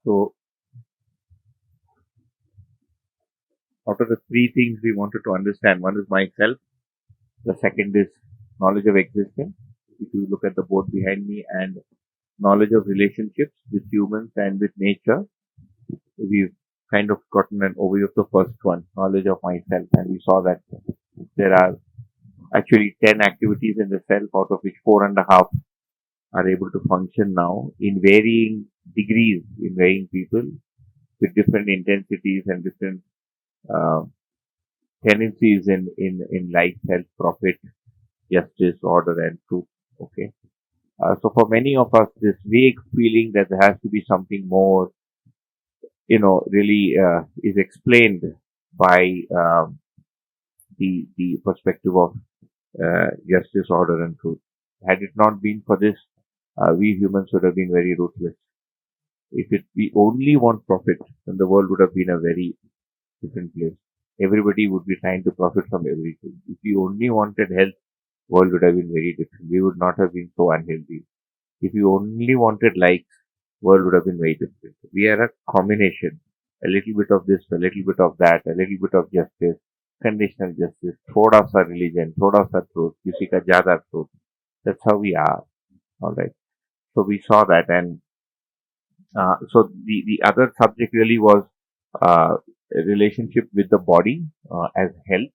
So, out of the three things we wanted to understand, one is myself, the second is knowledge of existence. If you look at the board behind me, and knowledge of relationships with humans and with nature, we've kind of gotten an overview of the first one, knowledge of myself, and we saw that there are actually 10 activities in the self, out of which four and a half are able to function now in varying degrees, in varying people, with different intensities and different uh, tendencies in life, health, profit, justice, order, and truth. Okay. So for many of us, this vague feeling that there has to be something more, really is explained by the perspective of justice, order, and truth. Had it not been for this, we humans would have been very ruthless. If we only want profit, then the world would have been a very different place. Everybody would be trying to profit from everything. If we only wanted health, world would have been very different. We would not have been so unhealthy. If we only wanted likes, world would have been very different. We are a combination. A little bit of this, a little bit of that, a little bit of justice, conditional justice, thoda sa religion, thoda sa truth, kisi ka jyada truth. That's how we are. Alright. So we saw that, and so the other subject really was a relationship with the body as health.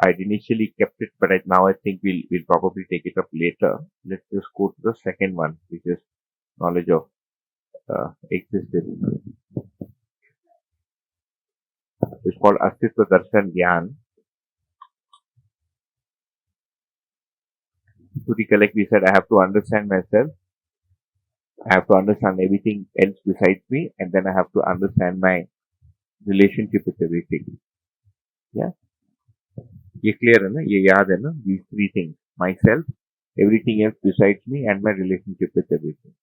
I'd initially kept it, but now I think we'll probably take it up later. Let's just go to the second one, which is knowledge of existence. It's called Astitva Darshan Gyan. To recollect, we said I have to understand myself, I have to understand everything else besides me, and then I have to understand my relationship with everything. Yeah, ये clear है ना? ये याद है ना? These three things: myself, everything else besides me, and my relationship with everything.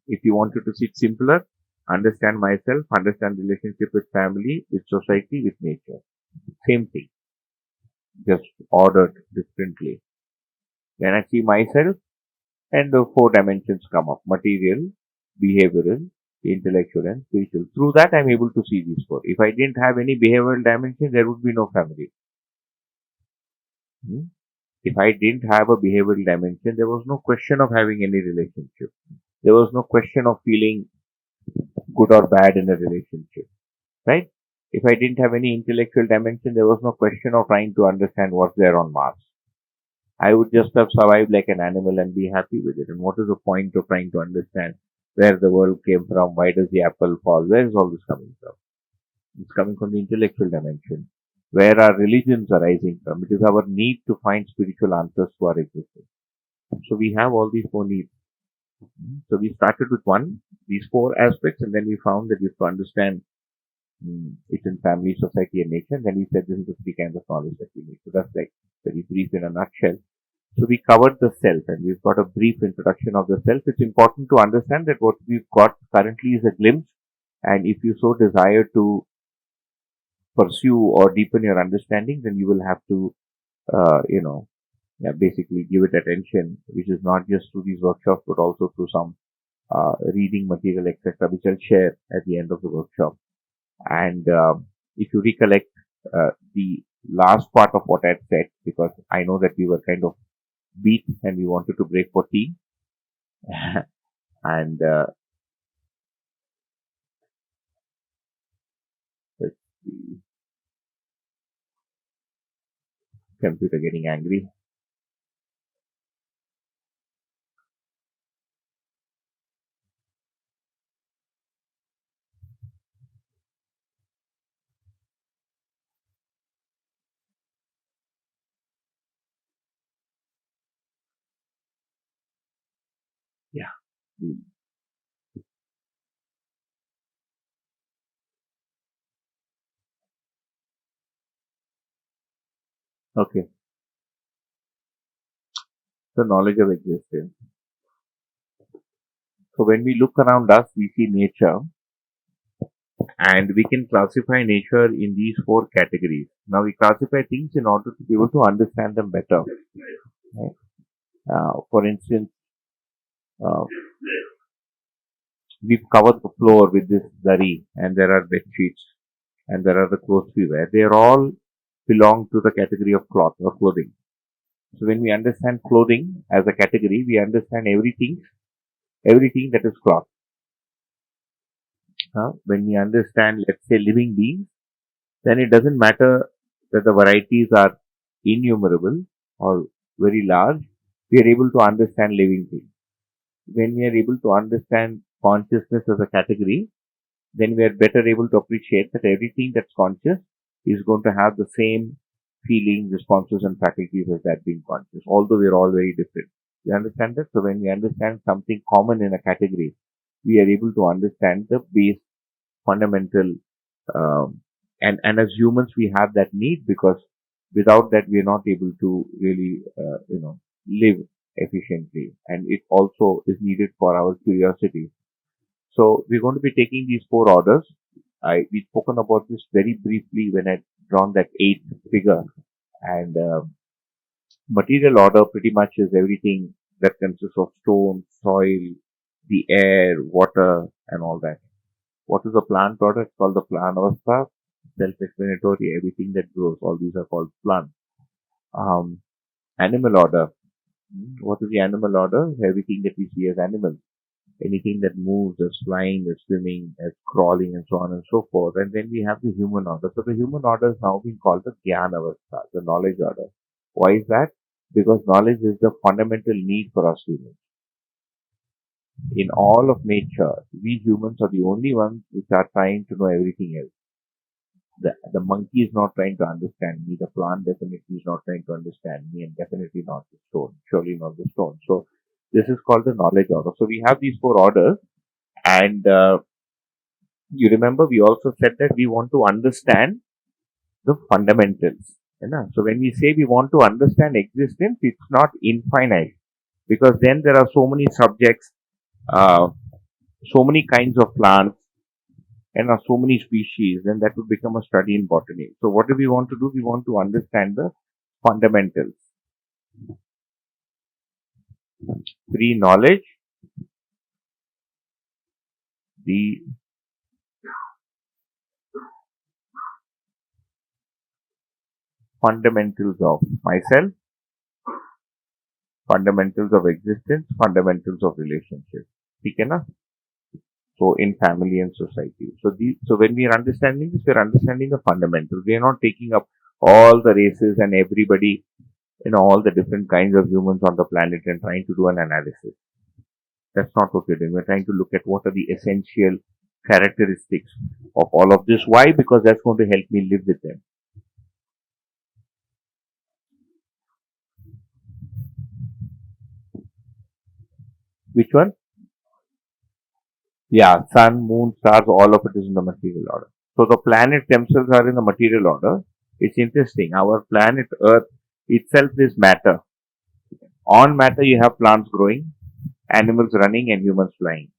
If you wanted to see it simpler, understand myself, understand relationship with family, with society, with nature. Same thing, just ordered differently. When I see myself, and the four dimensions come up: material, behavioral, intellectual, and spiritual. Through that, I'm able to see these four. If I didn't have any behavioral dimension, there would be no family. If I didn't have a behavioral dimension, there was no question of having any relationship. There was no question of feeling good or bad in a relationship, right? If I didn't have any intellectual dimension, there was no question of trying to understand what's there on Mars. I would just have survived like an animal and be happy with it. And what is the point of trying to understand where the world came from? Why does the apple fall? Where is all this coming from? It's coming from the intellectual dimension. Where are religions arising from? It is our need to find spiritual answers to our existence. So we have all these four needs. So we started with these four aspects, and then we found that we have to understand it in family, society, and nature. And then we said this is the three kinds of knowledge that we need. So that's like very brief in a nutshell. So we covered the self, and we've got a brief introduction of the self. It's important to understand that what we've got currently is a glimpse, and if you so desire to pursue or deepen your understanding, then you will have to, basically give it attention, which is not just through these workshops, but also through some reading material, etc., which I'll share at the end of the workshop. And if you recollect the last part of what I had said, because I know that we were kind of beat and we wanted to break for tea, and let's see, computer getting angry. Yeah. Okay. So knowledge of existence. So when we look around us, we see nature, and we can classify nature in these four categories. Now we classify things in order to be able to understand them better. Right? For instance, uh, we've covered the floor with this dari, and there are bed sheets, and there are the clothes we wear. They are all belong to the category of cloth or clothing. So when we understand clothing as a category, we understand everything that is cloth. When we understand, let's say, living beings, then it doesn't matter that the varieties are innumerable or very large. We are able to understand living things. When we are able to understand consciousness as a category, then we are better able to appreciate that everything that's conscious is going to have the same feeling, responses, and faculties as that being conscious, although we are all very different. You understand that? So when we understand something common in a category, we are able to understand the base fundamental, and as humans we have that need, because without that we are not able to really live efficiently, and it also is needed for our curiosity. So we're going to be taking these four orders. We've spoken about this very briefly when I drawn that eighth figure, and material order pretty much is everything that consists of stone, soil, the air, water, and all that. What is a plant order? It's called the plant avastha. Self-explanatory. Everything that grows, all these are called plants. Animal order. What is the animal order? Everything that we see as animals. Anything that moves, as flying, as swimming, as crawling, and so on and so forth. And then we have the human order. So the human order is now being called the Jnana Avastha, the knowledge order. Why is that? Because knowledge is the fundamental need for us humans. In all of nature, we humans are the only ones which are trying to know everything else. The monkey is not trying to understand me. The plant definitely is not trying to understand me, and definitely not the stone. Surely not the stone. So this is called the knowledge order. So we have these four orders, and you remember we also said that we want to understand the fundamentals. So when we say we want to understand existence, it's not infinite, because then there are so many subjects, so many kinds of plants, and so many species, then that would become a study in botany. So what do we want to do? We want to understand the fundamentals. Pre-knowledge, the fundamentals of myself, fundamentals of existence, fundamentals of relationship. Okay, na? So in family and society. So when we are understanding this, we are understanding the fundamentals. We are not taking up all the races and everybody, all the different kinds of humans on the planet and trying to do an analysis. That's not what we're doing. We're trying to look at what are the essential characteristics of all of this. Why? Because that's going to help me live with them. Which one? Yeah, sun, moon, stars, all of it is in the material order. So the planets themselves are in the material order. It's interesting. Our planet Earth itself is matter. On matter, you have plants growing, animals running, and humans flying.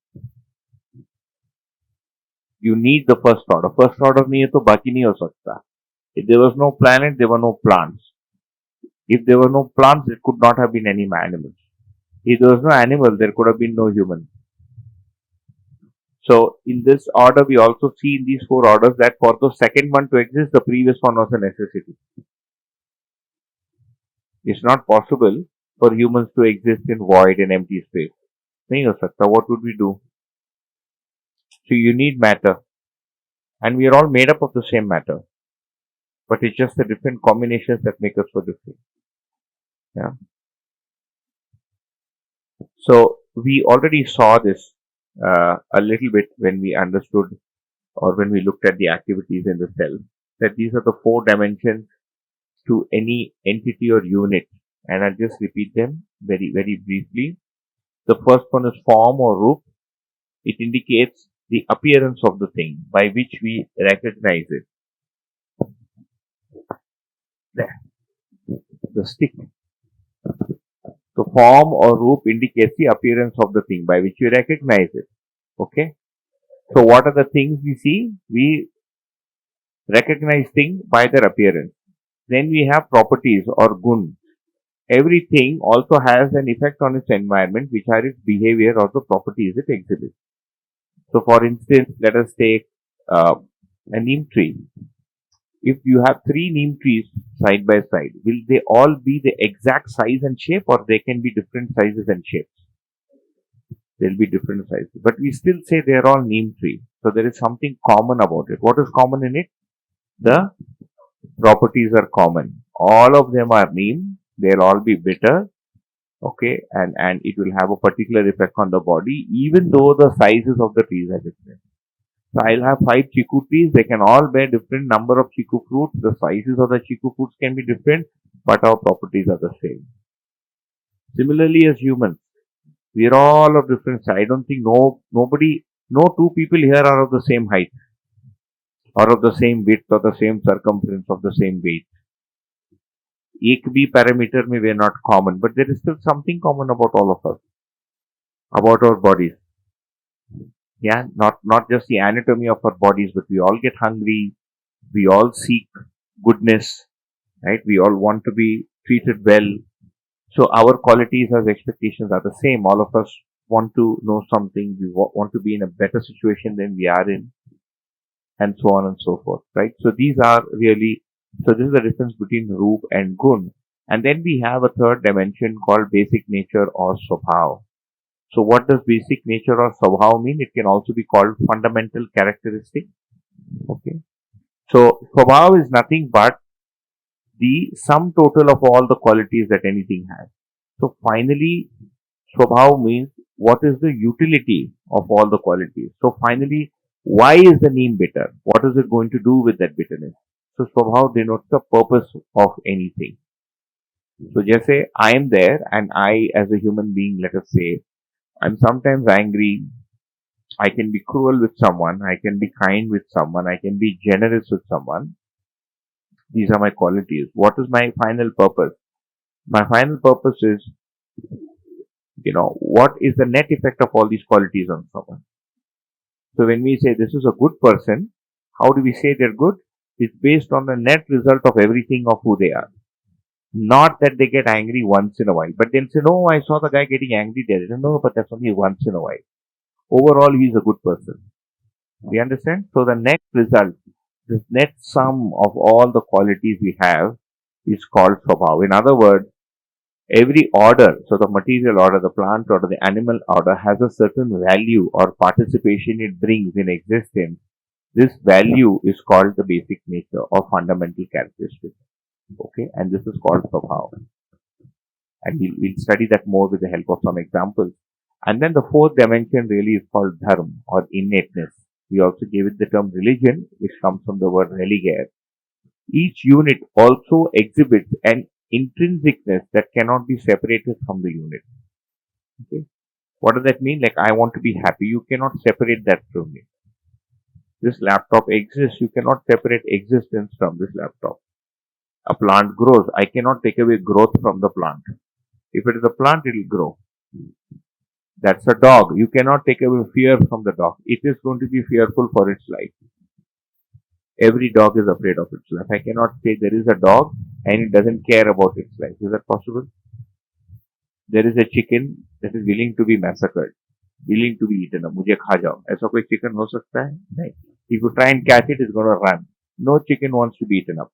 You need the first order. First order नहीं है तो बाकी नहीं हो सकता. If there was no planet, there were no plants. If there were no plants, there could not have been any animals. If there was no animal, there could have been no human. So in this order, we also see in these four orders that for the second one to exist, the previous one was a necessity. It's not possible for humans to exist in void and empty space. नहीं हो सकता. What would we do? So you need matter. And we are all made up of the same matter. But it's just the different combinations that make us so different. Yeah. So we already saw this a little bit when we understood, or when we looked at the activities in the cell, that these are the four dimensions to any entity or unit. And I'll just repeat them very, very briefly. The first one is form or roop. It indicates the appearance of the thing by which we recognize it. There. The stick. So form or roop indicates the appearance of the thing by which we recognize it. Okay. So what are the things we see? We recognize things by their appearance. Then we have properties or gun. Everything also has an effect on its environment, which are its behavior or the properties it exhibits. So for instance, let us take a neem tree. If you have three neem trees side by side, will they all be the exact size and shape, or they can be different sizes and shapes? They'll be different sizes. But we still say they're all neem trees. So there is something common about it. What is common in it? The properties are common. All of them are neem. They'll all be bitter. Okay, and it will have a particular effect on the body, even though the sizes of the trees are different. So I'll have 5 chiku trees. They can all bear different number of chiku fruits. The sizes of the chiku fruits can be different, but our properties are the same. Similarly, as humans, we are all of different size. I don't think no two people here are of the same height, or of the same width, or the same circumference, of the same weight. एक भी parameter में we are not common, but there is still something common about all of us, about our bodies. Yeah, not just the anatomy of our bodies, but we all get hungry. We all seek goodness, right? We all want to be treated well. So our qualities as expectations are the same. All of us want to know something. We want to be in a better situation than we are in, and so on and so forth, right? So these are really, so this is the difference between Roop and Gun. And then we have a third dimension called basic nature or Swabhav. So what does basic nature or Swabhav mean? It can also be called fundamental characteristic. Okay. So Swabhav is nothing but the sum total of all the qualities that anything has. So finally, Swabhav means what is the utility of all the qualities. So finally, why is the neem bitter? What is it going to do with that bitterness? So Swabhav denotes the purpose of anything. So just say I am there, and I as a human being, let us say, I'm sometimes angry. I can be cruel with someone. I can be kind with someone. I can be generous with someone. These are my qualities. What is my final purpose? My final purpose is, what is the net effect of all these qualities on someone? So when we say this is a good person, how do we say they're good? It's based on the net result of everything of who they are. Not that they get angry once in a while, but they'll say, no, I saw the guy getting angry there. No, but that's only once in a while. Overall, he's a good person. We understand? So the net result, the net sum of all the qualities we have is called Swabhav. In other words, every order, so the material order, the plant order, the animal order has a certain value or participation it brings in existence. This value is called the basic nature or fundamental characteristic. Okay, and this is called Swabhav. And we'll study that more with the help of some examples. And then the fourth dimension really is called Dharma or innateness. We also gave it the term religion, which comes from the word religare. Each unit also exhibits an intrinsicness that cannot be separated from the unit. Okay. What does that mean? Like, I want to be happy. You cannot separate that from me. This laptop exists. You cannot separate existence from this laptop. A plant grows. I cannot take away growth from the plant. If it is a plant, it will grow. That's a dog. You cannot take away fear from the dog. It is going to be fearful for its life. Every dog is afraid of its life. I cannot say there is a dog and it doesn't care about its life. Is that possible? There is a chicken that is willing to be massacred, willing to be eaten up. मुझे खा जाओ. ऐसा कोई chicken हो सकता है? नहीं. If you try and catch it, it's going to run. No chicken wants to be eaten up.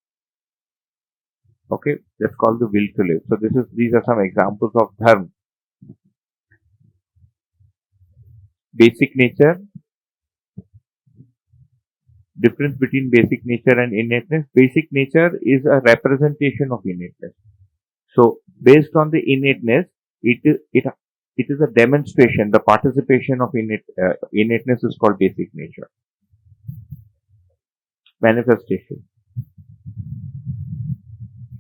Okay, that's called the will to live. So these are some examples of dharma. Basic nature. Difference between basic nature and innateness. Basic nature is a representation of innateness. So based on the innateness, it is a demonstration. The participation of innateness is called basic nature. Manifestation.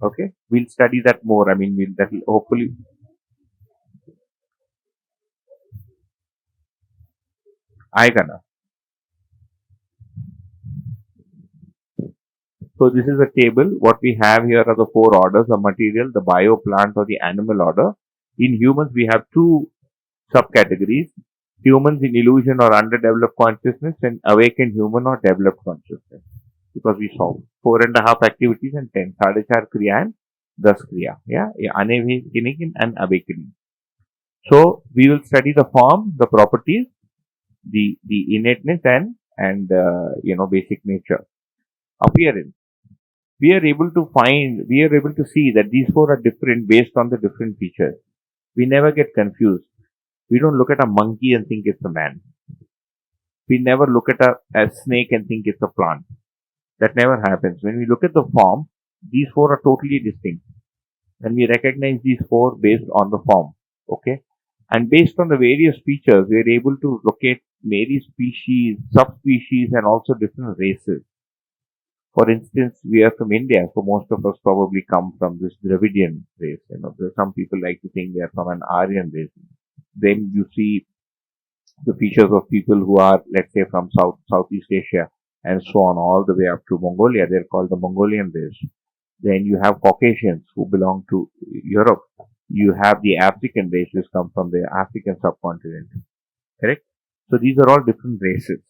Okay, we'll study that more. I mean, that will hopefully. आएगा ना. So this is a table. What we have here are the four orders of material, the bio, plant or the animal order. In humans, we have two subcategories. Humans in illusion or underdeveloped consciousness, and awakened human or developed consciousness. Because we saw 4.5 activities and 10. 4.5 kriya and 10 kriya. Yeah, unawakening and awakening. So we will study the form, the properties, the innateness and basic nature. Appearance. We are able to see that these four are different based on the different features. We never get confused. We don't look at a monkey and think it's a man. We never look at a snake and think it's a plant. That never happens. When we look at the form, these four are totally distinct. And we recognize these four based on the form. Okay? And based on the various features, we are able to locate many species, subspecies, and also different races. For instance, we are from India, so most of us probably come from this Dravidian race. Some people like to think they are from an Aryan race. Then you see the features of people who are, let's say, from Southeast Asia and so on, all the way up to Mongolia. They're called the Mongolian race. Then you have Caucasians who belong to Europe. You have the African race which come from the African subcontinent. Correct? So these are all different races.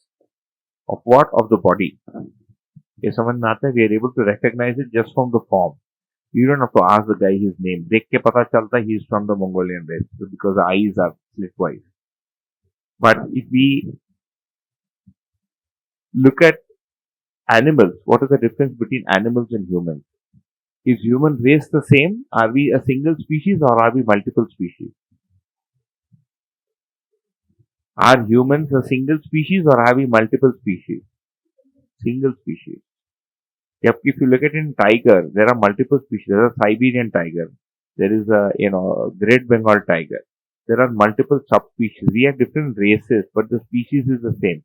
Of what? Of the body. If someone matter, we are able to recognize it just from the form. You don't have to ask the guy his name. देख के पता चलता he is from the Mongolian race because the eyes are slitwise. But if we look at animals, what is the difference between animals and humans? Is human race the same? Are we a single species or are we multiple species? Are humans a single species or are we multiple species? Single species. If you look at in tiger, there are multiple species. There is a Siberian tiger. There is a Great Bengal tiger. There are multiple subspecies. We have different races, but the species is the same.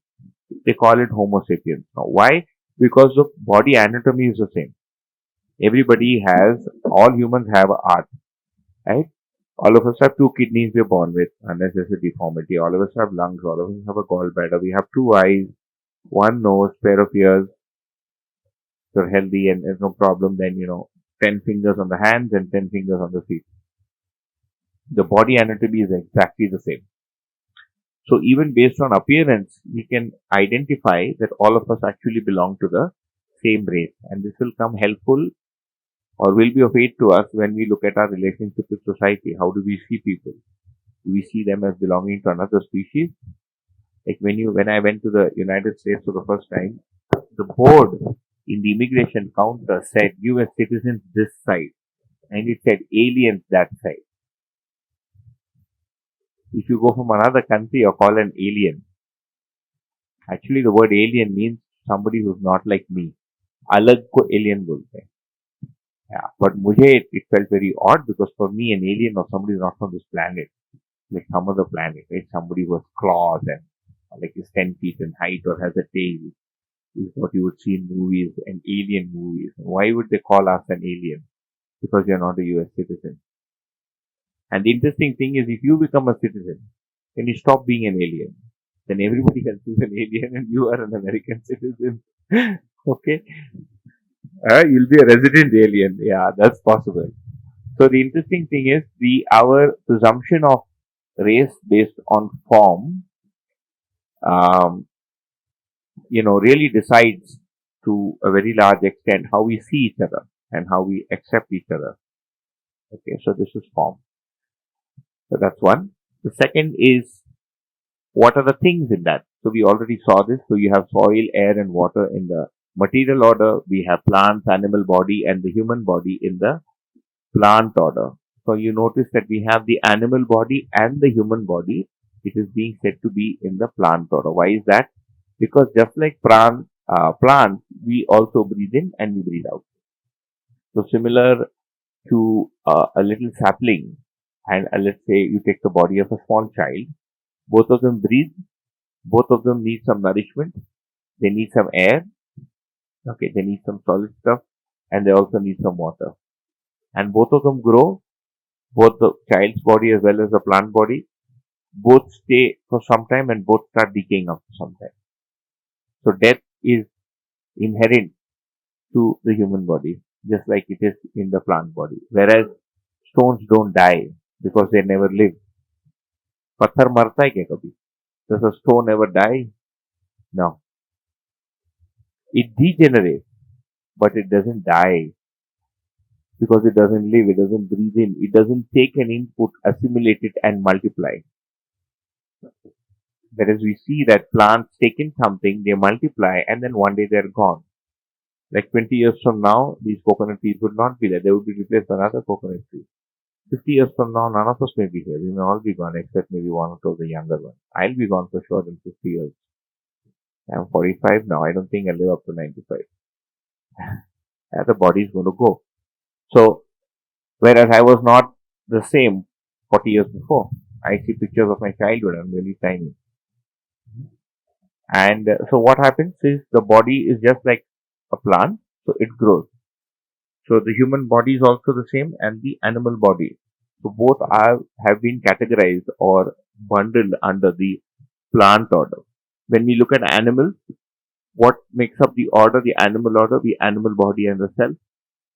They call it Homo sapiens. Now, why? Because the body anatomy is the same. All humans have a heart, right? All of us have two kidneys we're born with, unless there's a deformity. All of us have lungs. All of us have a gallbladder. We have two eyes, one nose, pair of ears. They're healthy and there's no problem. Then, 10 fingers on the hands and 10 fingers on the feet. The body anatomy is exactly the same. So even based on appearance, we can identify that all of us actually belong to the same race. And this will come helpful or will be of aid to us when we look at our relationship with society. How do we see people? Do we see them as belonging to another species? Like when I went to the United States for the first time, the board in the immigration counter said US citizens this side and it said aliens that side. If you go from another country, you're called an alien. Actually, the word alien means somebody who's not like me. Alag ko alien bolte hain. Yeah, but it felt very odd because for me, an alien or somebody who's not from this planet, like some other planet, right? Somebody who has claws and like is 10 feet in height or has a tail is what you would see in movies and alien movies. Why would they call us an alien? Because you're not a US citizen. And the interesting thing is if you become a citizen, then you stop being an alien. Then everybody else is an alien and you are an American citizen. Okay? You'll be a resident alien. Yeah, that's possible. So the interesting thing is our presumption of race based on form, really decides to a very large extent how we see each other and how we accept each other. Okay, so this is form. So that's one. The second is what are the things in that? So we already saw this. So you have soil, air, and water in the material order. We have plants, animal body, and the human body in the plant order. So you notice that we have the animal body and the human body. It is being said to be in the plant order. Why is that? Because just like plants, we also breathe in and we breathe out. So similar to a little sapling, and let's say you take the body of a small child, both of them breathe, both of them need some nourishment, they need some air, okay, they need some solid stuff, and they also need some water. And both of them grow, both the child's body as well as the plant body, both stay for some time and both start decaying after some time. So death is inherent to the human body, just like it is in the plant body. Whereas stones don't die because they never live. पत्थर मरता है क्या कभी? Does a stone ever die? No. It degenerates, but it doesn't die because it doesn't live, it doesn't breathe in, it doesn't take an input, assimilate it and multiply. Whereas we see that plants take in something, they multiply, and then one day they're gone. Like 20 years from now, these coconut trees would not be there. They would be replaced by another coconut tree. 50 years from now, none of us may be here. We may all be gone, except maybe one or two of the younger ones. I'll be gone for sure in 50 years. I'm 45 now. I don't think I'll live up to 95. The body is going to go. So, whereas I was not the same 40 years before. I see pictures of my childhood. I'm really tiny. And so what happens is the body is just like a plant. So it grows. So the human body is also the same and the animal body. So both have been categorized or bundled under the plant order. When we look at animals, what makes up the order, the animal body and the cell.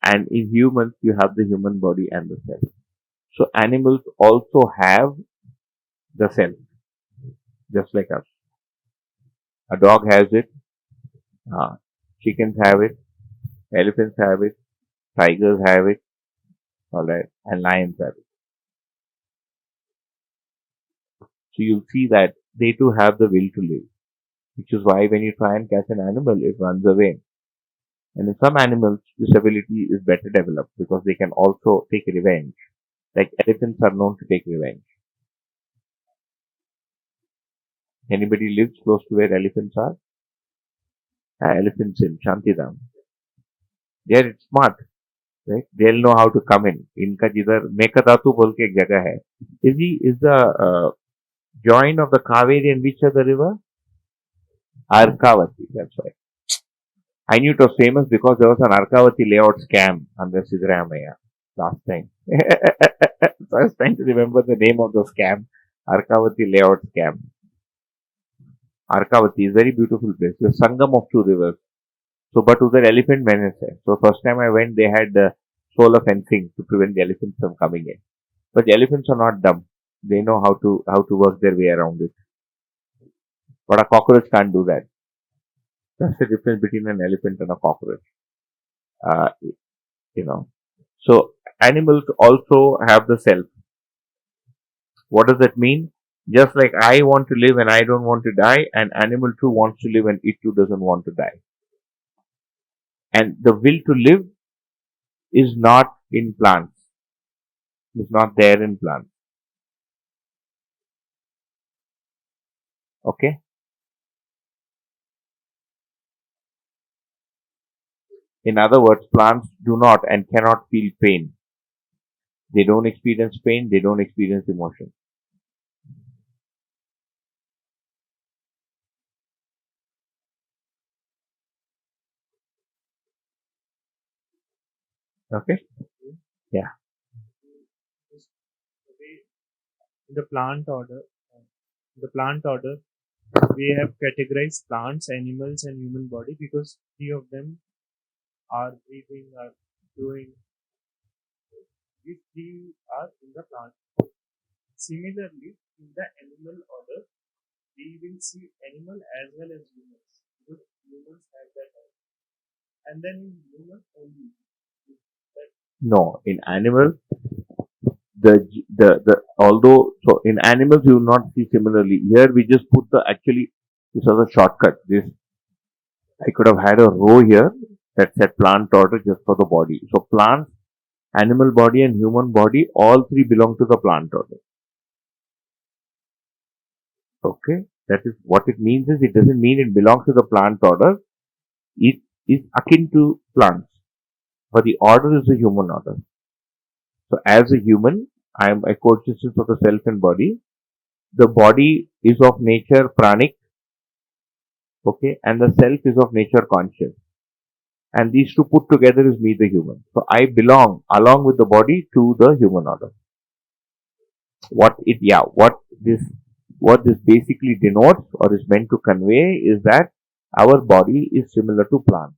And in humans, you have the human body and the cell. So animals also have the cell, just like us. A dog has it, chickens have it, elephants have it, tigers have it, alright, and lions have it. So you'll see that they too have the will to live, which is why when you try and catch an animal, it runs away. And in some animals, this ability is better developed because they can also take revenge. Like elephants are known to take revenge. Anybody lives close to where elephants are? Elephants in Shantidam. They're smart, right? They'll know how to come in. इनका जिधर मेकदातु बोल के एक जगह है. Is the join of the Kaveri and which other river? Arkavati. That's right. I knew it was famous because there was an Arkavati layout scam under Siddaramaiah last time. So I was trying to remember the name of the scam. Arkavati layout scam. Arkavati is a very beautiful place. The Sangam of two rivers. So, but उधर elephant menace है. So first time I went, they had solar fencing to prevent the elephants from coming in. But the elephants are not dumb. They know how to work their way around it. But a cockroach can't do that. That's the difference between an elephant and a cockroach. You know. So animals also have the self. What does that mean? Just like I want to live and I don't want to die, an animal too wants to live and it too doesn't want to die. And the will to live is not in plants. It's not there in plants. Okay? In other words, plants do not and cannot feel pain. They don't experience pain, they don't experience emotion. Okay? Yeah. The plant order, we have categorized plants, animals, and human body because three of them are breathing, are growing. These three are in the plant. Similarly, in the animal order, we will see animal as well as humans. Because humans have that order. And then in humans only. No, in animals, although, so in animals you will not see similarly. Here we just put this was a shortcut. I could have had a row here that said plant order just for the body. So plants, animal body and human body, all three belong to the plant order. Okay, that is what it means is it doesn't mean it belongs to the plant order. It is akin to plants, but the order is the human order. So as a human, I am a coexistence of the self and body. The body is of nature pranic, okay, and the self is of nature conscious. And these two put together is me, the human. So I belong along with the body to the human order. What this basically denotes or is meant to convey is that our body is similar to plant.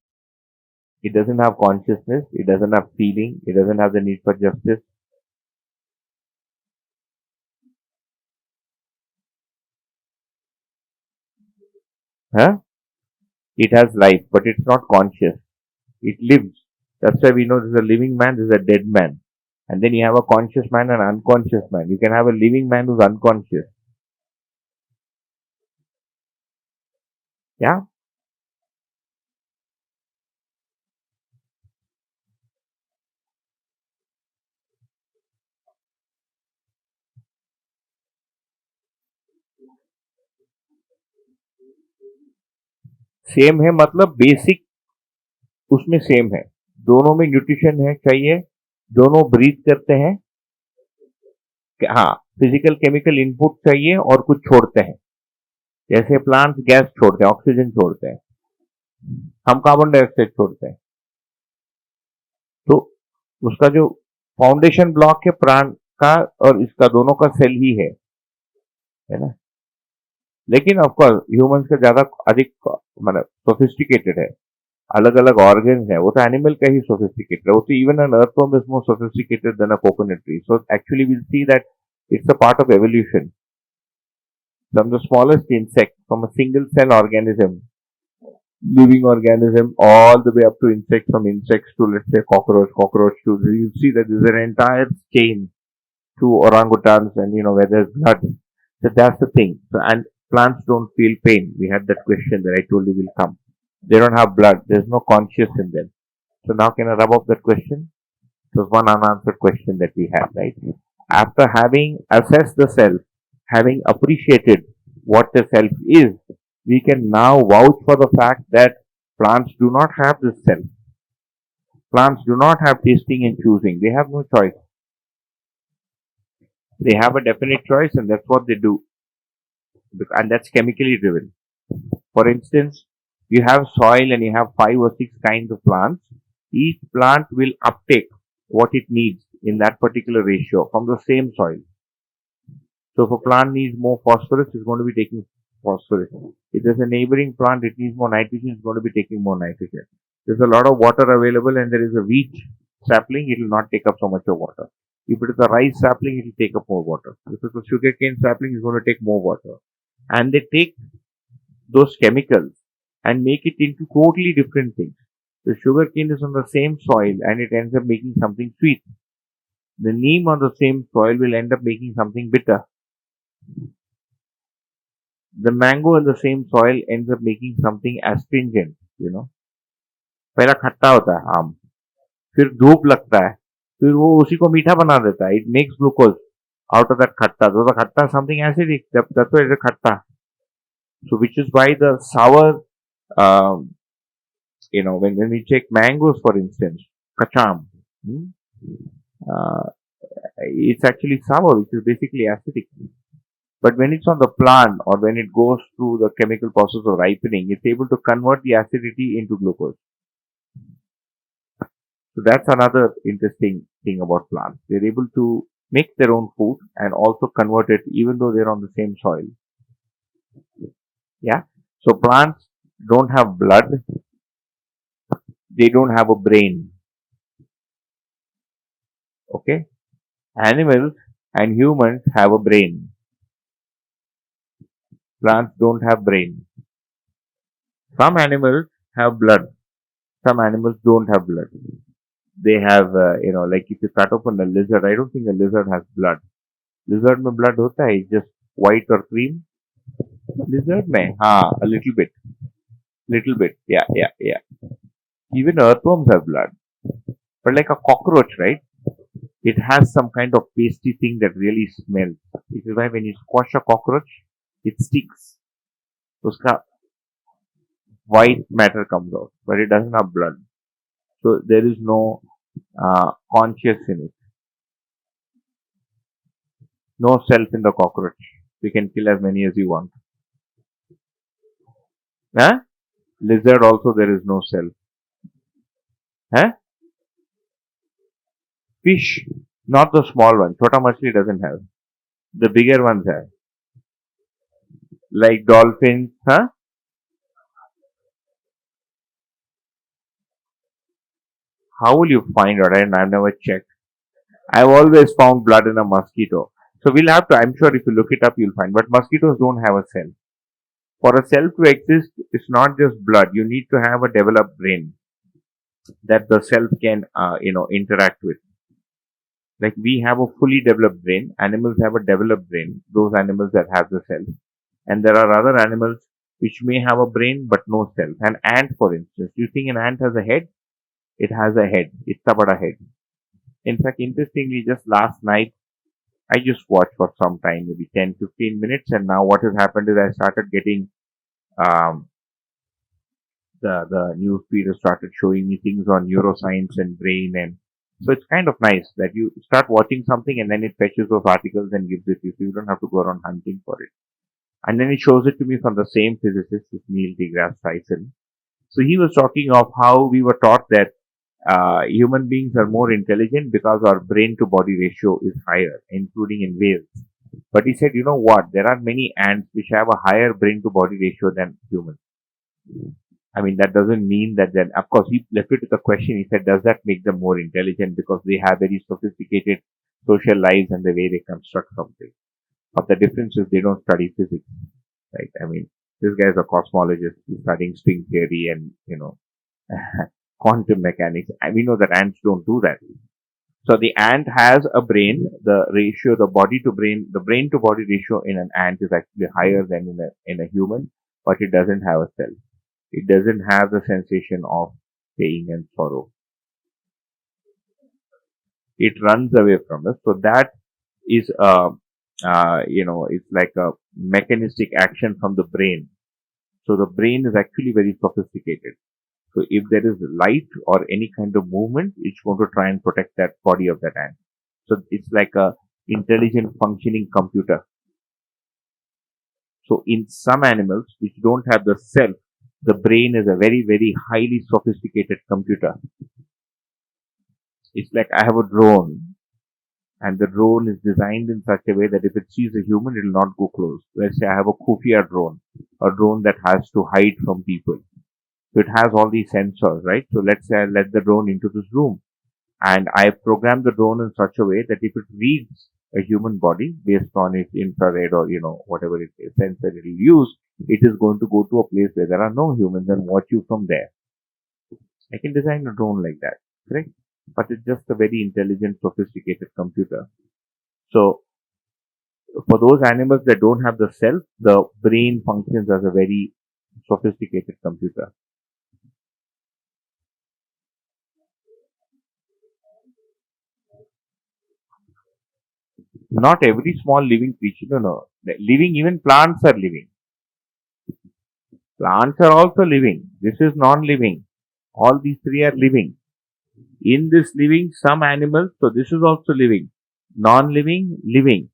It doesn't have consciousness, it doesn't have feeling, it doesn't have the need for justice. Huh? It has life, but it's not conscious. It lives. That's why we know there's a living man, there's a dead man. And then you have a conscious man and an unconscious man. You can have a living man who's unconscious. Yeah. Same है मतलब basic उसमें same है, दोनों में nutrition है चाहिए, दोनों breathe करते हैं। हाँ, फिजिकल केमिकल इनपुट चाहिए और कुछ छोड़ते हैं, जैसे प्लांट्स गैस छोड़ते हैं, ऑक्सीजन छोड़ते हैं, हम कार्बन डाइऑक्साइड छोड़ते हैं। तो उसका जो फाउंडेशन ब्लॉक है प्राण का और इसका दोनों का सेल ही है ना। लेकिन ऑफकोर्स ह्यूमंस का ज्यादा अधिक मतलब सोफिस्टिकेटेड है, अलग अलग ऑर्गन्स है, वो तो एनिमल का ही सोफिस्टिकेटेड है, वो तो even an earthworm is more sophisticated than a coconut tree. So actually we see that it's a part of evolution from the smallest insect, from a single cell organism, living organism, all the way up to insects, from insects to let's say cockroach to you see that there's an entire chain to orangutans and where there's blood. So that's the thing. So and plants don't feel pain. We had that question that I told you will come. They don't have blood. There's no conscious in them. So now can I rub off that question? It was one unanswered question that we had, right? After having assessed the self, having appreciated what the self is, we can now vouch for the fact that plants do not have this self. Plants do not have tasting and choosing. They have no choice. They have a definite choice, and that's what they do. And that's chemically driven. For instance, you have soil and you have 5 or 6 kinds of plants. Each plant will uptake what it needs in that particular ratio from the same soil. So if a plant needs more phosphorus, it's going to be taking phosphorus. If there's a neighboring plant, it needs more nitrogen, it's going to be taking more nitrogen. There's a lot of water available and there is a wheat sapling, it will not take up so much of water. If it is a rice sapling, it will take up more water. If it's a sugarcane sapling, it's going to take more water. And they take those chemicals and make it into totally different things. The sugarcane is on the same soil and it ends up making something sweet. The neem on the same soil will end up making something bitter. The mango in the same soil ends up making something astringent. पहला खट्टा होता है आम, फिर धूप लगता है, फिर वो उसी को मीठा बना देता है, it makes glucose out of that khatta. So the khatta is something acidic. That's why it's a khatta. So which is why the sour, when we take mangoes for instance, kacham, hmm, uh, it's actually sour, which is basically acidic. But when it's on the plant or when it goes through the chemical process of ripening, it's able to convert the acidity into glucose. So that's another interesting thing about plants. They're able to make their own food and also convert it even though they're on the same soil. Yeah. So plants don't have blood. They don't have a brain. Okay. Animals and humans have a brain. Plants don't have brain. Some animals have blood. Some animals don't have blood. They have, like if you cut open a lizard, I don't think a lizard has blood. Lizard में blood होता है, just white or cream. Lizard में, हाँ, a little bit, yeah. Even earthworms have blood, but like a cockroach, right? It has some kind of pasty thing that really smells. Which is why when you squash a cockroach, it stinks. उसका white matter comes out, but it doesn't have blood. So there is no conscious in it. No self in the cockroach. You can kill as many as you want. Huh? Lizard also there is no self. Huh? Fish, not the small one. Chota machli doesn't have. The bigger ones have. Like dolphins, huh? How will you find out? I've never checked. I've always found blood in a mosquito. So we'll have to, I'm sure if you look it up, you'll find. But mosquitoes don't have a cell. For a cell to exist, it's not just blood. You need to have a developed brain that the cell can, interact with. Like we have a fully developed brain. Animals have a developed brain. Those animals that have the cell. And there are other animals which may have a brain but no cells. An ant, for instance, you think an ant has a head? It has a head. It's about a head. In fact, interestingly, just last night, I just watched for some time, maybe 10, 15 minutes, and now what has happened is I started getting um, the news feed has started showing me things on neuroscience and brain, and so it's kind of nice that you start watching something and then it fetches those articles and gives it to you, so you don't have to go around hunting for it. And then it shows it to me from the same physicist, this Neil deGrasse Tyson. So he was talking of how we were taught that human beings are more intelligent because our brain to body ratio is higher, including in whales. But he said, you know what? There are many ants which have a higher brain to body ratio than humans. I mean, that doesn't mean that then, of course, he left it to the question. He said, does that make them more intelligent because they have very sophisticated social lives and the way they construct something? But the difference is they don't study physics, right? I mean, this guy is a cosmologist. He's studying string theory and, quantum mechanics. And we know that ants don't do that. So the ant has a brain. The ratio, the brain to body ratio in an ant is actually higher than in a human, but it doesn't have a cell. It doesn't have the sensation of pain and sorrow. It runs away from us. So that is it's like a mechanistic action from the brain. So the brain is actually very sophisticated. So if there is light or any kind of movement, it's going to try and protect that body of that ant. So it's like a intelligent functioning computer. So in some animals which don't have the cell, the brain is a very, very highly sophisticated computer. It's like I have a drone and the drone is designed in such a way that if it sees a human, it will not go close. Let's say I have a khufia drone, a drone that has to hide from people. So it has all these sensors, right? So let's say I let the drone into this room and I program the drone in such a way that if it reads a human body based on its infrared or, whatever it is, sensor it will use, it is going to go to a place where there are no humans and watch you from there. I can design a drone like that, correct? But it's just a very intelligent, sophisticated computer. So for those animals that don't have the self, the brain functions as a very sophisticated computer. Not every small living creature, no. Living, even plants are living. Plants are also living. This is non-living. All these three are living. In this living, some animals, so this is also living. Non-living, living.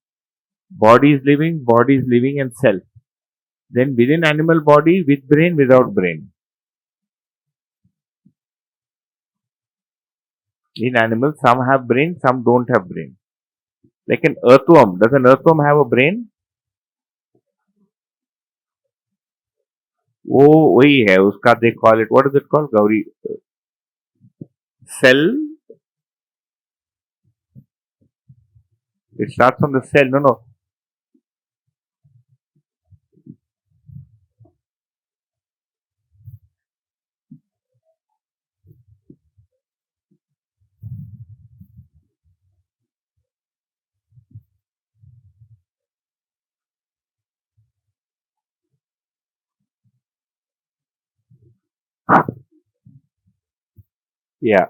Body is living, and self. Then within animal body, with brain, without brain. In animals, some have brain, some don't have brain. Like an earthworm. Does an earthworm have a brain? वो वही है उसका they call it, what is it called, Gauri? Cell. It starts from the cell. No. Yeah,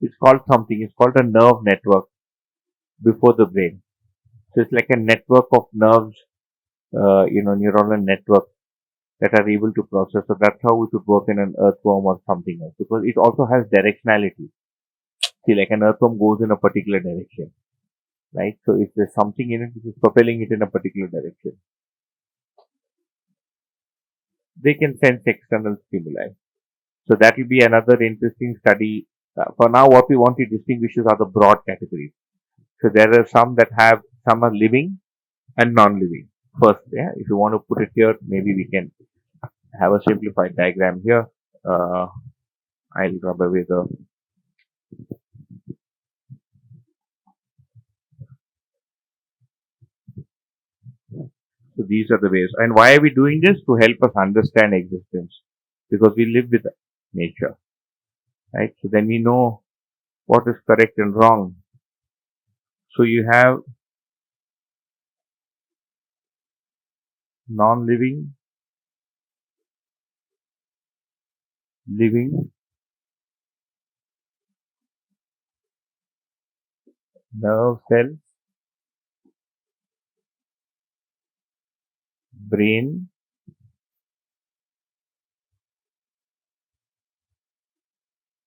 it's called something. It's called a nerve network before the brain. So it's like a network of nerves, neuronal network that are able to process. So that's how it would work in an earthworm or something else, because it also has directionality. See, like an earthworm goes in a particular direction, right? So if there's something in it which is propelling it in a particular direction, they can sense external stimuli. So that will be another interesting study. For now, what we want to distinguish are the broad categories. So there are some are living and non-living. First, yeah, if you want to put it here, maybe we can have a simplified diagram here. I'll rub away the. So these are the ways. And why are we doing this? To help us understand existence. Because we live with nature, right? So then we know what is correct and wrong. So you have non-living, living, nerve cells, brain,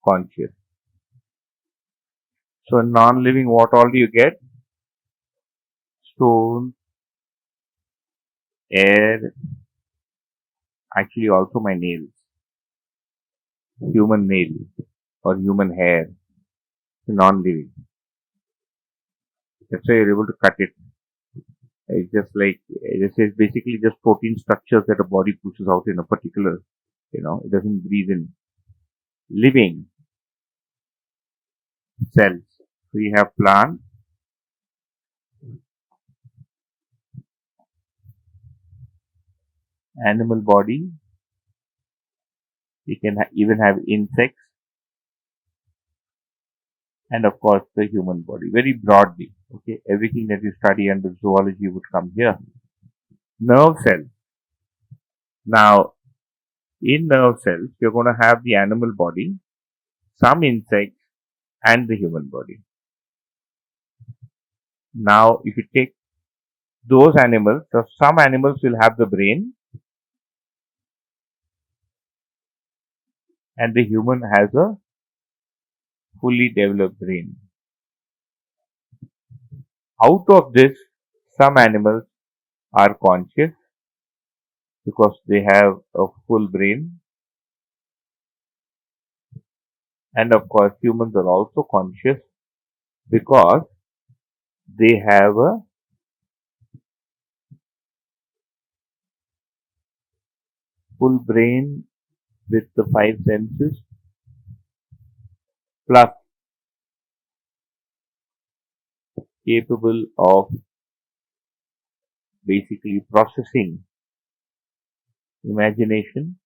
conscious. So non-living, what all do you get? Stone, air, actually also my nails, human nail or human hair, non-living. That's why you're able to cut it. It's just like, this is basically just protein structures that a body pushes out in a particular, it doesn't breathe in. Living cells. So you have plant, animal body. You can even have insects, and of course the human body. Very broadly, okay. Everything that you study under zoology would come here. Nerve cells. Now, in nerve cells, you're going to have the animal body, some insects, and the human body. Now, if you take those animals, so some animals will have the brain, and the human has a fully developed brain. Out of this, some animals are conscious because they have a full brain, and of course, humans are also conscious because they have a full brain with the five senses plus capable of basically processing imagination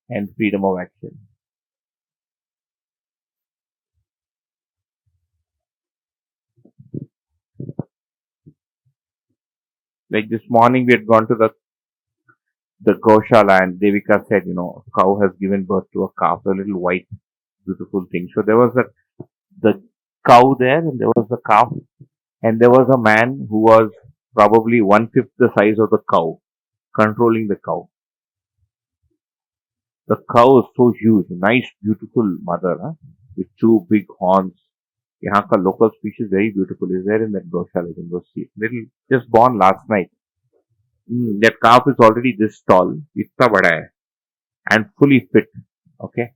and freedom of action. Like this morning, we had gone to the Goshala, and Devika said, a cow has given birth to a calf, a little white, beautiful thing. So there was the cow there, and there was the calf, and there was a man who was probably one-fifth the size of the cow, controlling the cow. The cow is so huge, nice, beautiful mother, huh? With two big horns. यहाँ का local species very beautiful is there in that Goshala. You can go see it. Little just born last night. That calf is already this tall, इतना बड़ा है, and fully fit. Okay,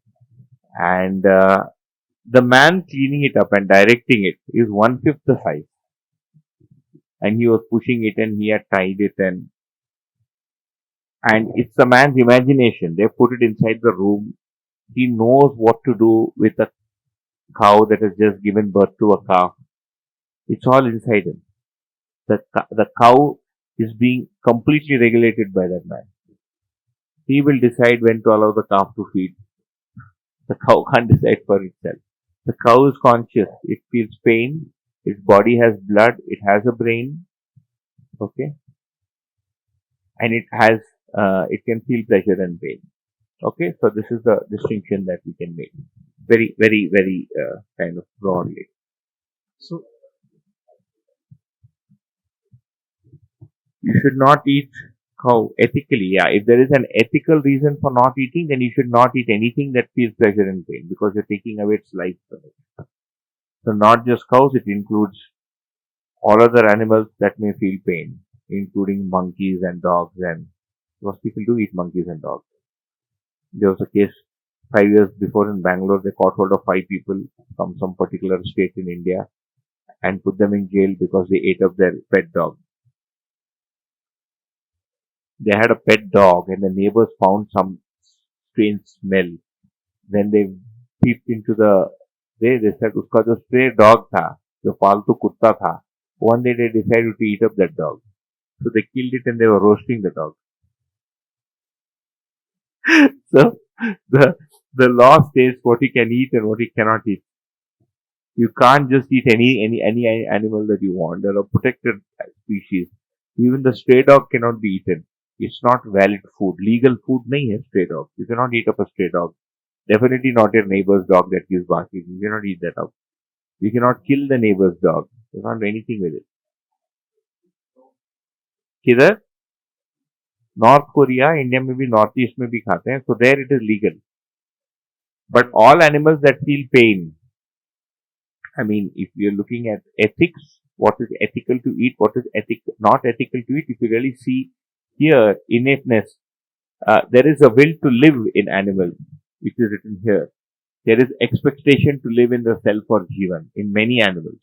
and the man cleaning it up and directing it is one-fifth the size, and he was pushing it and he had tied it, and it's the man's imagination. They put it inside the room. He knows what to do with a cow that has just given birth to a calf. It's all inside him. The cow is being completely regulated by that man. He will decide when to allow the calf to feed. The cow can't decide for itself. The cow is conscious. It feels pain. Its body has blood. It has a brain. Okay. And it can feel pleasure and pain. Okay. So this is the distinction that we can make. Very, very, very kind of broadly. So you should not eat cow ethically. Yeah. If there is an ethical reason for not eating, then you should not eat anything that feels pleasure and pain because you're taking away its life from it. So not just cows, it includes all other animals that may feel pain, including monkeys and dogs, and because people do eat monkeys and dogs. There was a case 5 years before in Bangalore, they caught hold of 5 people from some particular state in India and put them in jail because they ate up their pet dog. They had a pet dog and the neighbors found some strange smell. When they peeped into they said uska jo stray dog tha, jo paltu kutta tha, one day they decided to eat up that dog. So they killed it and they were roasting the dog. So the law states what he can eat and what he cannot eat. You can't just eat any animal that you want. There are protected species. Even the stray dog cannot be eaten. It's not valid food. Legal food nahi hai stray dog. You cannot eat up a stray dog. Definitely not your neighbor's dog that gives barking. You cannot eat that up. You cannot kill the neighbor's dog. You can't do anything with it. किधर north Korea India में भी north east में भी खाते हैं, so there it is legal. But all animals that feel pain, I mean, if you're looking at ethics, what is ethical to eat, what is not ethical to eat, if you really see here innateness, there is a will to live in animals, which is written here. There is expectation to live in the self or jivan in many animals,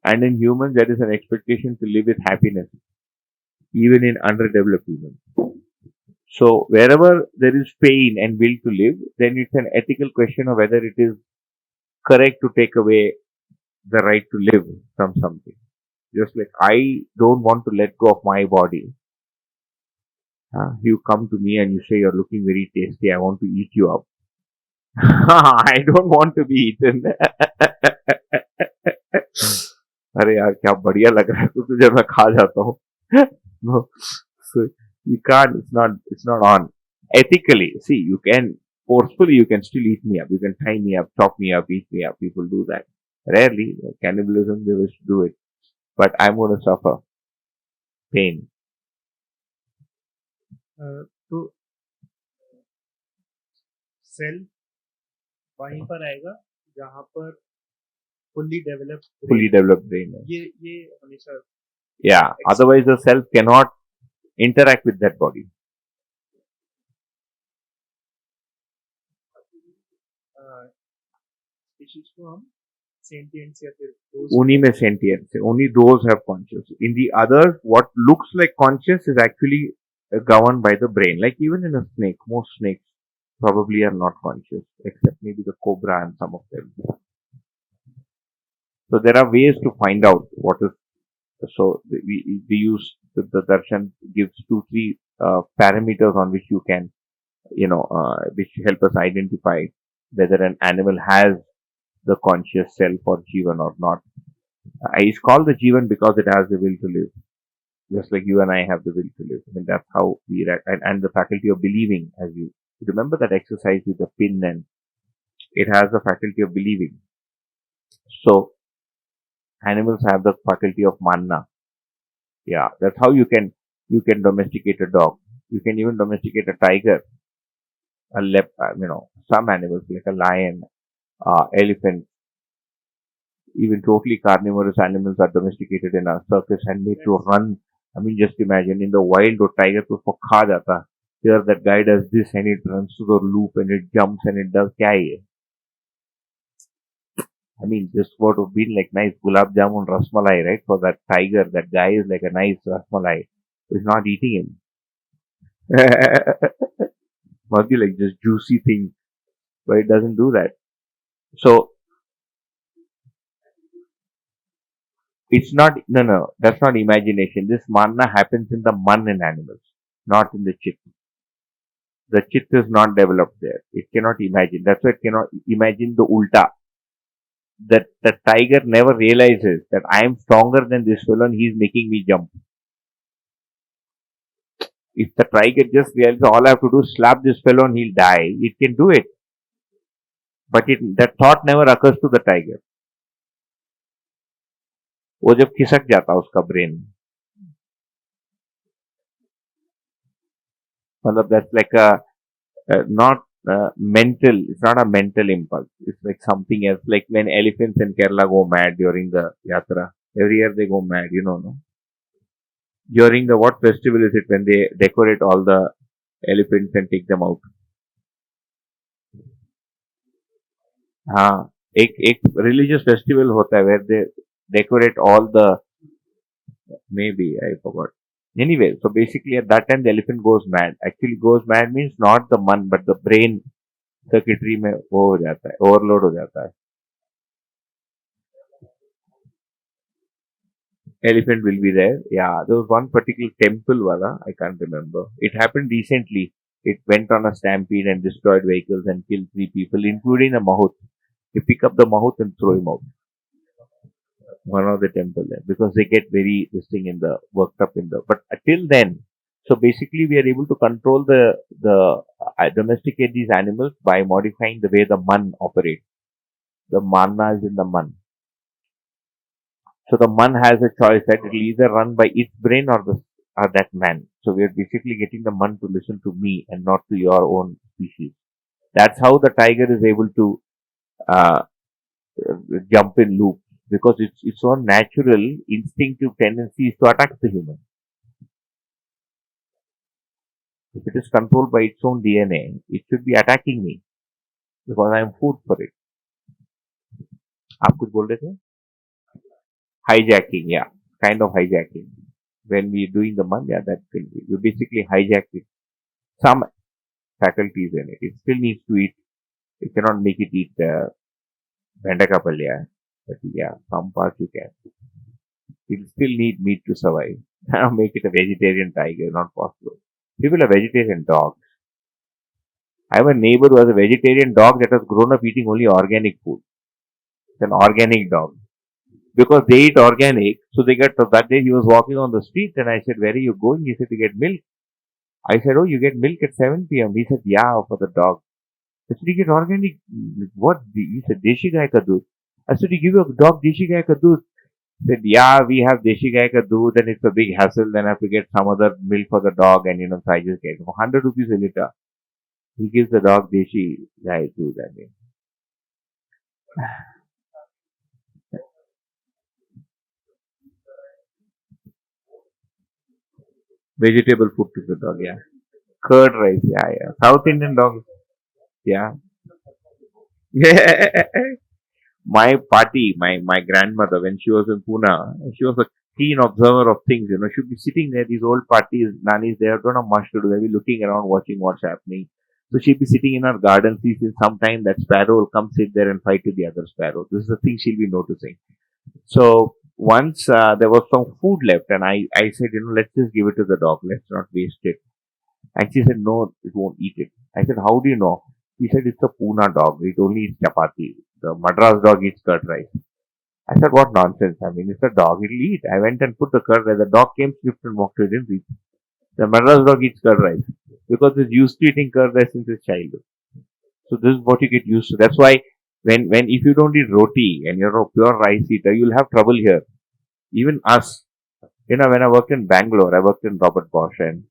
and in humans there is an expectation to live with happiness, even in underdeveloped humans. So wherever there is pain and will to live, then it's an ethical question of whether it is correct to take away the right to live from something. Just like I don't want to let go of my body. You come to me and you say you're looking very tasty, I want to eat you up. I don't want to be eaten. अरे यार क्या बढ़िया लग रहा है तो तुझे मैं खा जाता हूँ. No, so you can't. It's not on. Ethically, see, you can forcefully. You can still eat me up. You can tie me up, chop me up, eat me up. People do that. Rarely cannibalism. They wish to do it, but I'm going to suffer pain. तो self वहीं पर आएगा जहाँ पर fully developed brain. ये हमेशा Yeah. Otherwise, the self cannot interact with that body. Species को हम सेंटिएंस या फिर उन्हीं में sentience है. Only those have conscious. In the others, what looks like conscious is actually governed by the brain. Like even in a snake, most snakes probably are not conscious, except maybe the cobra and some of them. So there are ways to find out what is. So we use the darshan gives 2-3 parameters on which you can, which help us identify whether an animal has the conscious self or jivan or not. It's called the jivan because it has the will to live, just like you and I have the will to live. I mean, that's how we and the faculty of believing. As you remember that exercise with the pin, and it has the faculty of believing. So animals have the faculty of manna. Yeah, that's how you can domesticate a dog. You can even domesticate a tiger, a some animals like a lion, elephant, even totally carnivorous animals are domesticated in a circus and made to run. I mean, just imagine in the wild, the tiger to kha jata. Here, that guy does this and it runs to the loop and it jumps and it does kya hai? I mean, this would have been like nice gulab jamun rasmalai, right? For that tiger, that guy is like a nice rasmalai. He's not eating him. Must be like just juicy thing, but it doesn't do that. So it's not no. That's not imagination. This manna happens in the man in animals, not in the chit. The chit is not developed there. It cannot imagine. That's why it cannot imagine the ulta. That the tiger never realizes that I am stronger than this fellow and he's making me jump. If the tiger just realizes all I have to do is slap this fellow and he'll die, it can do it. But that thought never occurs to the tiger. वो जब खिसक जाता उसका brain, मतलब that's like a not mental. It's not a mental impulse. It's like something else. Like when elephants in Kerala go mad during the yatra. Every year they go mad, no? During the what festival is it when they decorate all the elephants and take them out? हाँ, एक religious festival होता है where they decorate all the, maybe I forgot. Anyway, so basically at that time the elephant goes mad. Actually goes mad means not the man but the brain circuitry में वो हो जाता है, overload हो जाता है. Elephant will be there. Yeah, there was one particular temple wala, I can't remember. It happened recently. It went on a stampede and destroyed vehicles and killed 3 people, including a mahout. You pick up the mahout and throw him out. one of the temple then, because they get very this thing in the worked up in the. But till then, so basically we are able to control the domesticate these animals by modifying the way the man operates. The mana is in the man. So the man has a choice that it will either run by its brain or that man. So we are basically getting the man to listen to me and not to your own species. That's how the tiger is able to uh, jump in loop, because its own natural instinctive tendency is to attack the human. If it is controlled by its own DNA, it should be attacking me because I am food for it. आप कुछ बोल रहे थे? Hijacking, yeah, kind of hijacking. When we doing the man, yeah, that will be. You basically hijack it. Some faculties in it. It still needs to eat. You cannot make it eat benda palya. But yeah, some parts you can. It still need meat to survive. Now make it a vegetarian tiger, not possible. People are vegetarian dogs. I have a neighbor who has a vegetarian dog that has grown up eating only organic food. It's an organic dog. Because they eat organic, so they get, that day he was walking on the street and I said, where are you going? He said, to get milk. I said, oh, you get milk at 7 p.m. He said, yeah, for the dog. I said, you get organic, what? He said, Deshi Gai ka doodh. I said, you give your dog Deshi Gai ka doodh. He said, yeah, we have Deshi Gai ka doodh and it's a big hassle. Then I have to get some other milk for the dog and, so I just get 100 rupees a liter. He gives the dog Deshi Gai doodh. I mean. Vegetable food to the dog, yeah. Curd rice, yeah, yeah. South Indian dog, yeah. Yeah. My party, my grandmother, when she was in Pune, she was a keen observer of things, she'd be sitting there, these old parties, nannies, they don't have much to do. They'll be looking around, watching what's happening. So she'd be sitting in her garden, sees sometime that sparrow will come sit there and fight with the other sparrow. This is the thing she'll be noticing. So once there was some food left, and I said, let's just give it to the dog. Let's not waste it. And she said, no, it won't eat it. I said, how do you know? He said, it's a Pune dog. It only eats chapati. The Madras dog eats curd rice. I said, what nonsense. I mean, it's a dog. It'll eat. I went and put the curd rice. The dog came, sniffed and walked away. Didn't eat. The Madras dog eats curd rice because it's used to eating curd rice since its childhood. So this is what you get used to. That's why when if you don't eat roti and you're a pure rice eater, you'll have trouble here. Even us. When I worked in Bangalore, I worked in Robert Bosch, and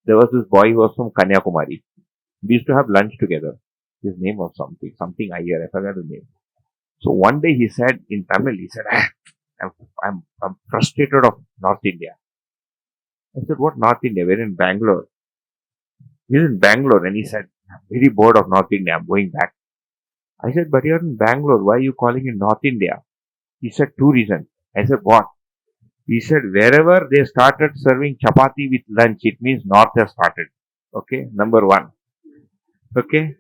there was this boy who was from Kanyakumari. We used to have lunch together. His name was something Iyer, I forgot the name. So one day he said in Tamil, he said, I'm frustrated of North India. I said, what North India? We're in Bangalore. He's in Bangalore and he said, I'm very bored of North India. I'm going back. I said, but you're in Bangalore. Why are you calling it North India? He said, two reasons. I said, what? He said, wherever they started serving chapati with lunch, it means North has started. Okay, number one. Okay.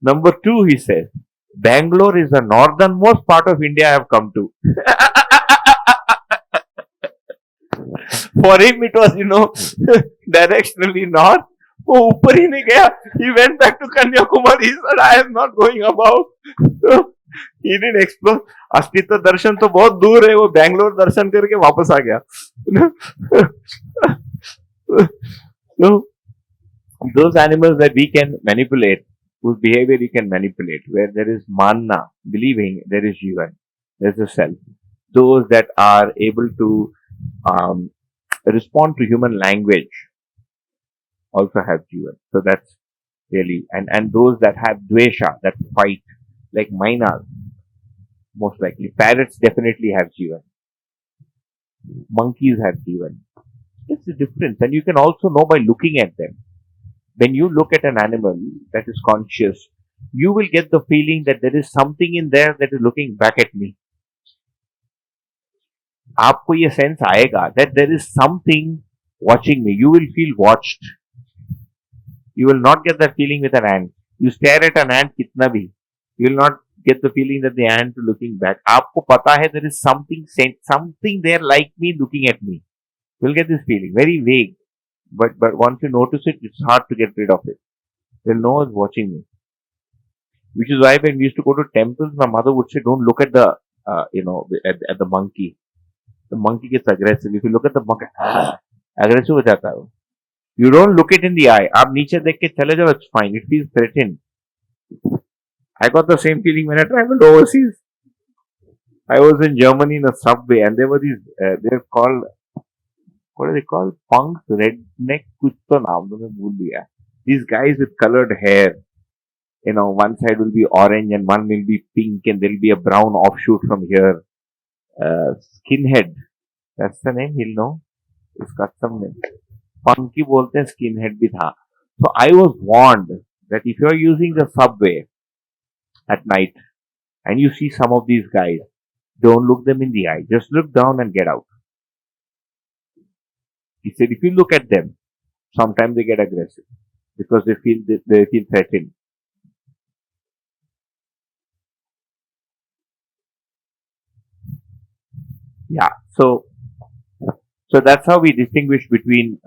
Number two, he says, Bangalore is the northernmost part of India I have come to. For him, it was, directionally north. वो ऊपर ही नहीं गया. He went back to Kanyakumari. He said, I am not going above. He didn't explore. अस्तित्व दर्शन तो बहुत दूर है. वो बैंगलोर दर्शन करके वापस आ गया. So, those animals that we can manipulate, whose behavior we can manipulate, where there is manna, believing there is jivan, there is a self. Those that are able to respond to human language also have jivan. So that's really, and those that have dvesha, that fight, like minas, most likely. Parrots definitely have jivan. Monkeys have jivan. It's the difference, and you can also know by looking at them. When you look at an animal that is conscious, you will get the feeling that there is something in there that is looking back at me. आपको ये sense आएगा that there is something watching me. You will feel watched. You will not get that feeling with an ant. You stare at an ant कितना भी, you will not get the feeling that the ant is looking back. आपको पता है there is something there like me looking at me. You will get this feeling, very vague. But once you notice it, it's hard to get rid of it. They'll know it's watching me. Which is why when we used to go to temples, my mother would say, don't look at the at the monkey. The monkey gets aggressive. If you look at the monkey, aggressive हो जाता है वो. You don't look it in the eye. आप नीचे देख के चले जाओ, it's fine. It feels threatened. I got the same feeling when I traveled overseas. I was in Germany in a subway, and there were these. They're called, what are they called? Punks, redneck. कुछ तो नाम तो मैं भूल गया. These guys with colored hair. One side will be orange and one will be pink, and there'll be a brown offshoot from here. Skinhead. That's the name. He'll know. इसका some name. Punky बोलते हैं, skinhead भी था. So I was warned that if you're using the subway at night and you see some of these guys, don't look them in the eye. Just look down and get out. He said, if you look at them, sometimes they get aggressive because they feel threatened. Yeah. So that's how we distinguish between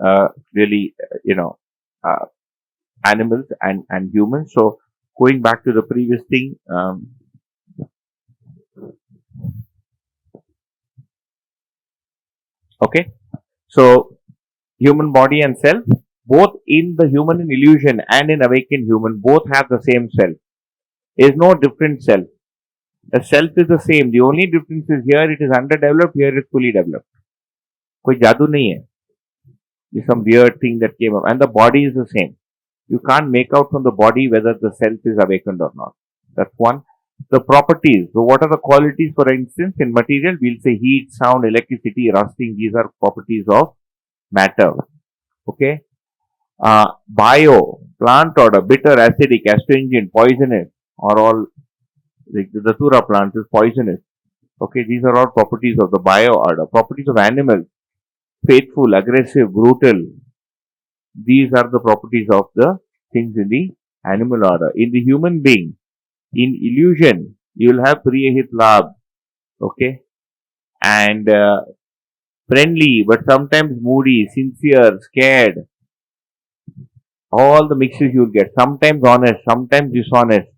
really, animals and humans. So going back to the previous thing, okay. So human body and self, both in the human in illusion and in awakened human, both have the same self. There is no different self. The self is the same. The only difference is here it is underdeveloped, here it is fully developed. कोई जादू नहीं है. It's some weird thing that came up. And the body is the same. You can't make out from the body whether the self is awakened or not. That's one. The properties. So what are the qualities, for instance, in material? We'll say heat, sound, electricity, rusting. These are properties of matter. Okay. Bio, plant order, bitter, acidic, astringent, poisonous, are all, like the datura plant is poisonous. Okay, these are all properties of the bio order. Properties of animals, faithful, aggressive, brutal. These are the properties of the things in the animal order. In the human being, in illusion, you will have priyahit labh, okay, and friendly, but sometimes moody, sincere, scared. All the mixes you will get. Sometimes honest, sometimes dishonest,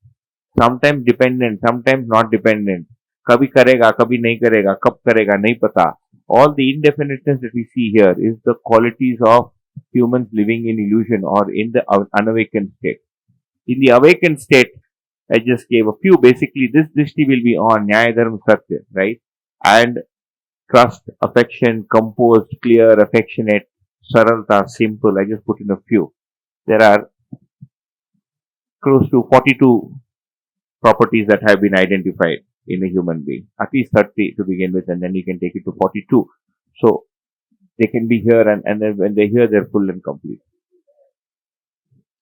sometimes dependent, sometimes not dependent. कभी करेगा, कभी नहीं करेगा, कब करेगा नहीं पता. All the indefiniteness that we see here is the qualities of humans living in illusion or in the unawakened state. In the awakened state, I just gave a few. Basically, this drishti will be on Nyaya Dharma Satya, right? And trust, affection, composed, clear, affectionate, saralta, simple. I just put in a few. There are close to 42 properties that have been identified in a human being. At least 30 to begin with, and then you can take it to 42. So they can be here, and then when they're here, they're full and complete.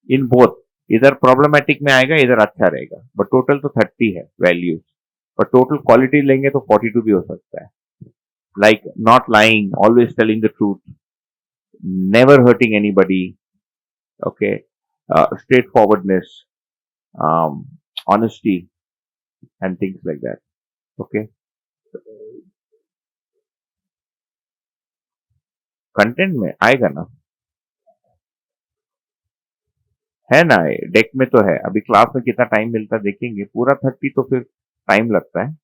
In both, इधर problematic में आएगा, इधर अच्छा रहेगा. But total तो 30 है values. But total quality लेंगे तो 42 भी हो सकता है. Like not lying, always telling the truth, never hurting anybody, okay, straightforwardness, honesty, and things like that. Okay. Content में आएगा ना, है ना, डेक में तो है. अभी क्लास में कितना टाइम मिलता है देखेंगे. पूरा 30 तो फिर टाइम लगता है.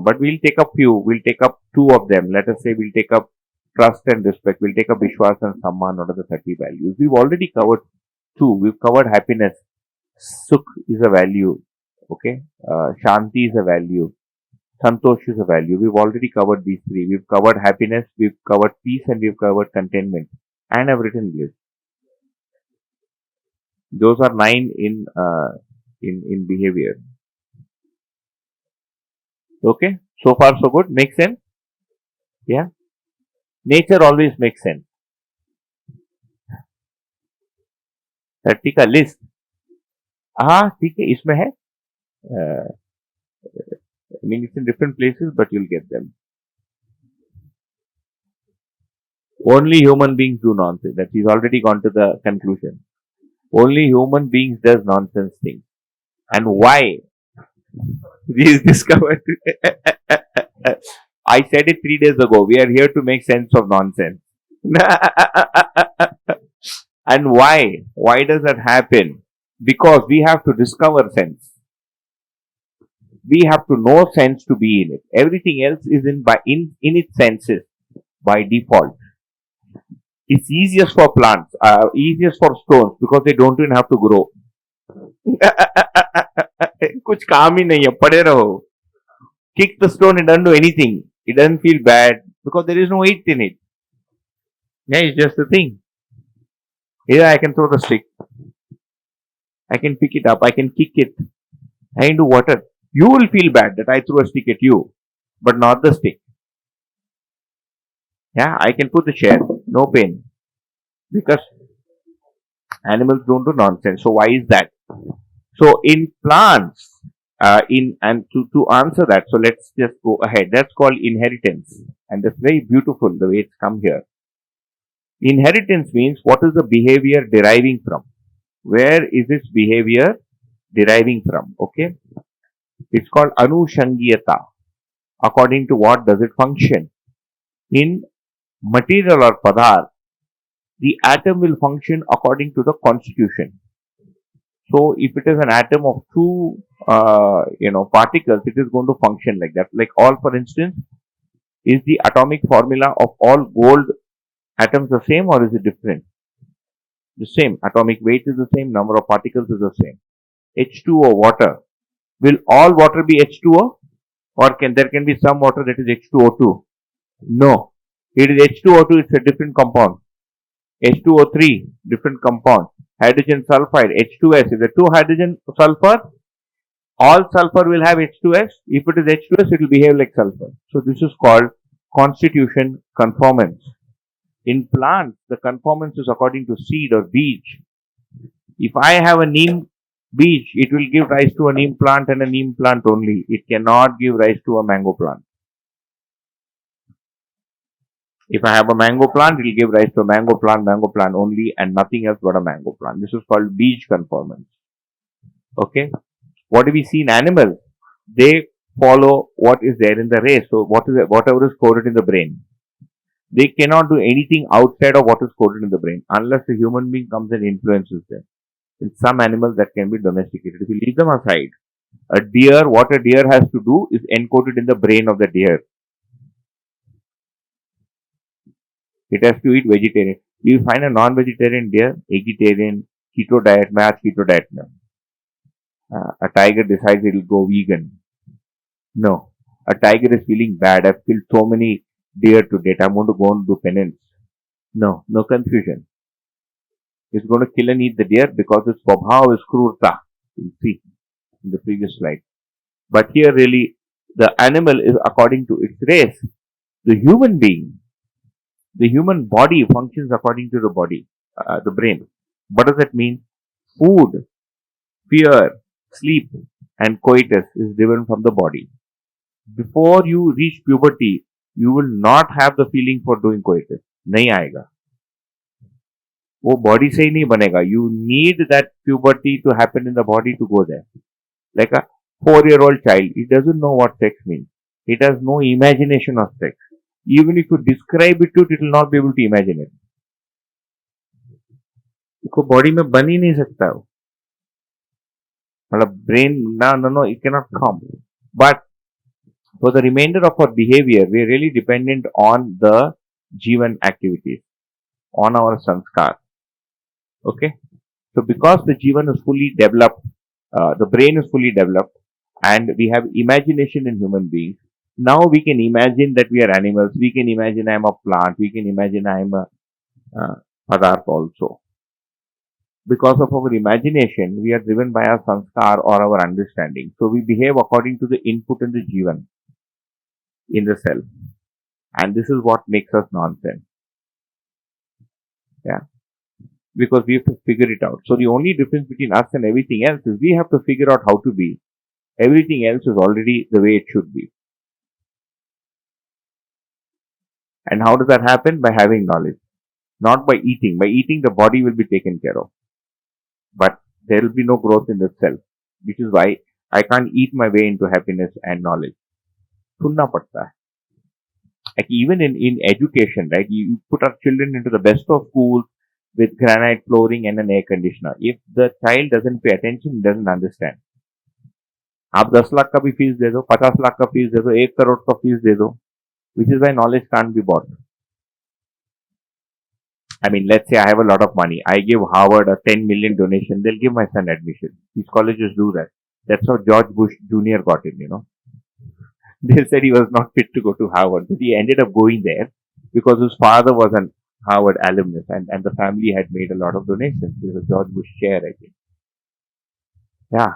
But we'll take up few. We'll take up 2 of them. Let us say we'll take up trust and respect. We'll take up Vishwas and Samman. What are the 30 values? We've already covered 2. We've covered happiness. Sukh is a value. Okay. Shanti is a value. Santosh is a value. We've already covered these 3. We've covered happiness, we've covered peace, and we've covered contentment. And I've written bliss. Those are 9 in behavior. Okay. So far so good. Makes sense? Yeah. Nature always makes sense. 30 का list. हाँ ठीक है, इसमें है. I mean, it's in different places, but you'll get them. Only human beings do nonsense. That he's already gone to the conclusion. Only human beings does nonsense things. And why? He's discovered. I said it 3 days ago. We are here to make sense of nonsense. And why? Why does that happen? Because we have to discover sense. We have to know sense to be in it. Everything else is in its senses by default. It's easiest for plants, easiest for stones because they don't even have to grow. कुछ काम ही नहीं है पड़े रहो. Kick the stone, it doesn't do anything. It doesn't feel bad because there is no weight in it. Yeah, it's just a thing. Here I can throw the stick. I can pick it up. I can kick it. I can do water. You will feel bad that I threw a stick at you, but not the stick. Yeah, I can put the chair. No pain. Because animals don't do nonsense. So why is that? So in plants, to answer that, so let's just go ahead. That's called inheritance, and that's very beautiful the way it's come here. Inheritance means what is the behavior deriving from? Where is its behavior deriving from? Okay, it's called anushangiyata. According to what does it function? In material or padar, the atom will function according to the constitution. So if it is an atom of two, particles, it is going to function like that. Like all, for instance, is the atomic formula of all gold atoms the same or is it different? The same. Atomic weight is the same. Number of particles is the same. H2O water. Will all water be H2O? Or there can be some water that is H2O2? No. It is H2O2, it's a different compound. H2O3, different compound. Hydrogen sulfide, H2S. If the two hydrogen sulfur, all sulfur will have H2S. If it is H2S, it will behave like sulfur. So this is called constitution conformance. In plants, the conformance is according to seed or beej. If I have a neem beej, it will give rise to a neem plant and a neem plant only. It cannot give rise to a mango plant. If I have a mango plant, it will give rise to a mango plant only and nothing else but a mango plant. This is called beej conformance. Okay. What do we see in animals? They follow what is there in the race. So whatever is coded in the brain. They cannot do anything outside of what is coded in the brain unless a human being comes and influences them. In some animals that can be domesticated. If you leave them aside, a deer, what a deer has to do is encoded in the brain of the deer. It has to eat vegetarian. You find a non-vegetarian deer, vegetarian, keto diet, keto diet. No. A tiger decides it will go vegan. No. A tiger is feeling bad. I've killed so many deer to date. I'm going to go and do penance. No. No confusion. It's going to kill and eat the deer because its swabhav is krurta. You'll see in the previous slide. But here really, the animal is according to its race. The human being, the human body functions according to the body, the brain. What does that mean? Food, fear, sleep, and coitus is driven from the body. Before you reach puberty, you will not have the feeling for doing coitus. नहीं आएगा. वो body से ही नहीं बनेगा. You need that puberty to happen in the body to go there. Like a 4-year-old child, he doesn't know what sex means. It has no imagination of sex. Even if you describe it to it, it will not be able to imagine it. उसको body में बन ही नहीं सकता वो. मतलब brain, no, it cannot come. But for the remainder of our behavior, we are really dependent on the Jivan activities, on our sanskar. Okay? So because the Jivan is fully developed, the brain is fully developed, and we have imagination in human beings, now we can imagine that we are animals, we can imagine I am a plant, we can imagine I am a padarth also. Because of our imagination, we are driven by our sanskar or our understanding. So we behave according to the input in the Jivan, in the self. And this is what makes us nonsense. Yeah. Because we have to figure it out. So the only difference between us and everything else is we have to figure out how to be. Everything else is already the way it should be. And how does that happen? By having knowledge. Not by eating. By eating, the body will be taken care of. But there will be no growth in the self. Which is why I can't eat my way into happiness and knowledge. Sunna padta hai. Like even in education, right? You put our children into the best of schools with granite flooring and an air conditioner. If the child doesn't pay attention, he doesn't understand. आप 10 लाख का भी fees दे दो, 50 लाख का fees दे दो, 1 करोड़ का fees दे दो, which is why knowledge can't be bought. I mean, let's say I have a lot of money. I give Harvard a 10 million donation. They'll give my son admission. These colleges do that. That's how George Bush Jr. got in. They said he was not fit to go to Harvard, but he ended up going there because his father was an Harvard alumnus and the family had made a lot of donations. It was George Bush chair, I think. Yeah.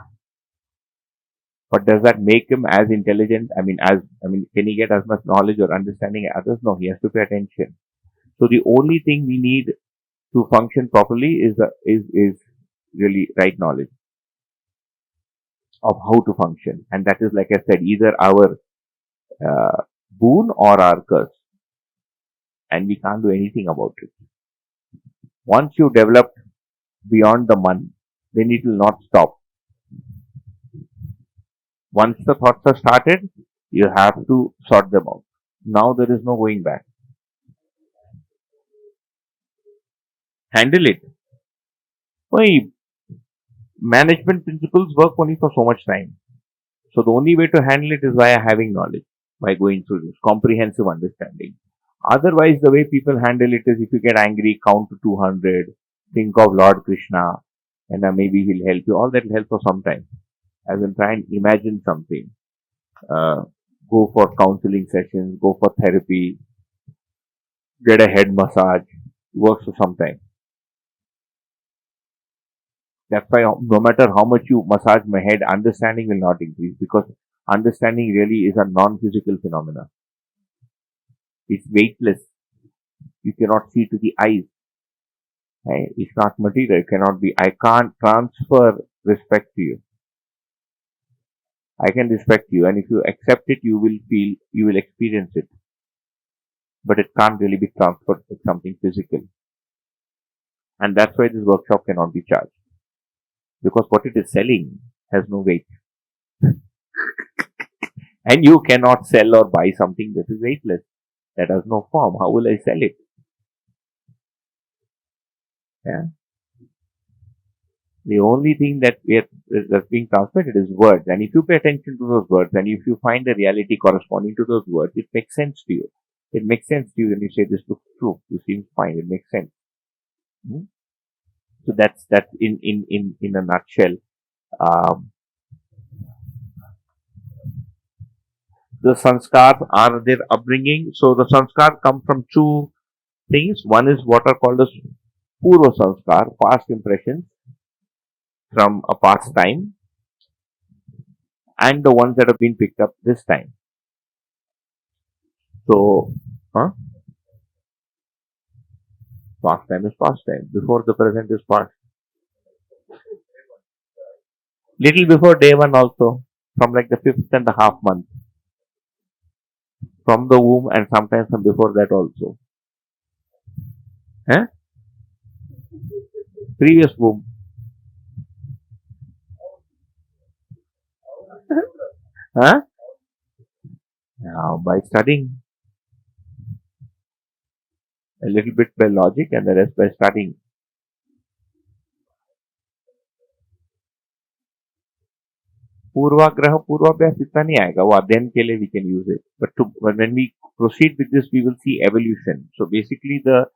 But does that make him as intelligent? Can he get as much knowledge or understanding as others? No, he has to pay attention. So the only thing we need to function properly is really right knowledge of how to function, and that is, like I said, either our boon or our curse, and we can't do anything about it. Once you develop beyond the man, then it will not stop. Once the thoughts are started, you have to sort them out. Now there is no going back. Handle it. Why? Management principles work only for so much time. So the only way to handle it is via having knowledge, by going through this comprehensive understanding. Otherwise, the way people handle it is if you get angry, count to 200, think of Lord Krishna, and maybe he'll help you. All that will help for some time. As in, try and imagine something. Uh, go for counseling sessions, go for therapy, get a head massage. Works for some time. That's why no matter how much you massage my head, understanding will not increase because understanding really is a non-physical phenomena. It's weightless. You cannot see to the eyes. Right? It's not material. It cannot be. I can't transfer respect to you. I can respect you, and if you accept it, you will experience it. But it can't really be transferred to something physical. And that's why this workshop cannot be charged. Because what it is selling has no weight. And you cannot sell or buy something that is weightless, that has no form. How will I sell it? Yeah. The only thing that's being transmitted is words. And if you pay attention to those words and if you find the reality corresponding to those words, it makes sense to you. It makes sense to you when you say this looks true. This seems fine. It makes sense. Hmm? So that's in a nutshell. The sanskars are their upbringing. So the sanskar come from two things. One is what are called as purva sanskar, past impressions from a past time, and the ones that have been picked up this time. So, past time is past time. Before the present is past. Little before day one also, from like the 5th and a half month. From the womb and sometimes from before that also. Huh? Previous womb. Huh? Now, by studying a little bit by logic and the rest by studying. पूर्वाग्रह पूर्वाभ्यास इतना नहीं आएगा वो अध्ययन के लिए we can use it but when we proceed with this we will see evolution. So basically the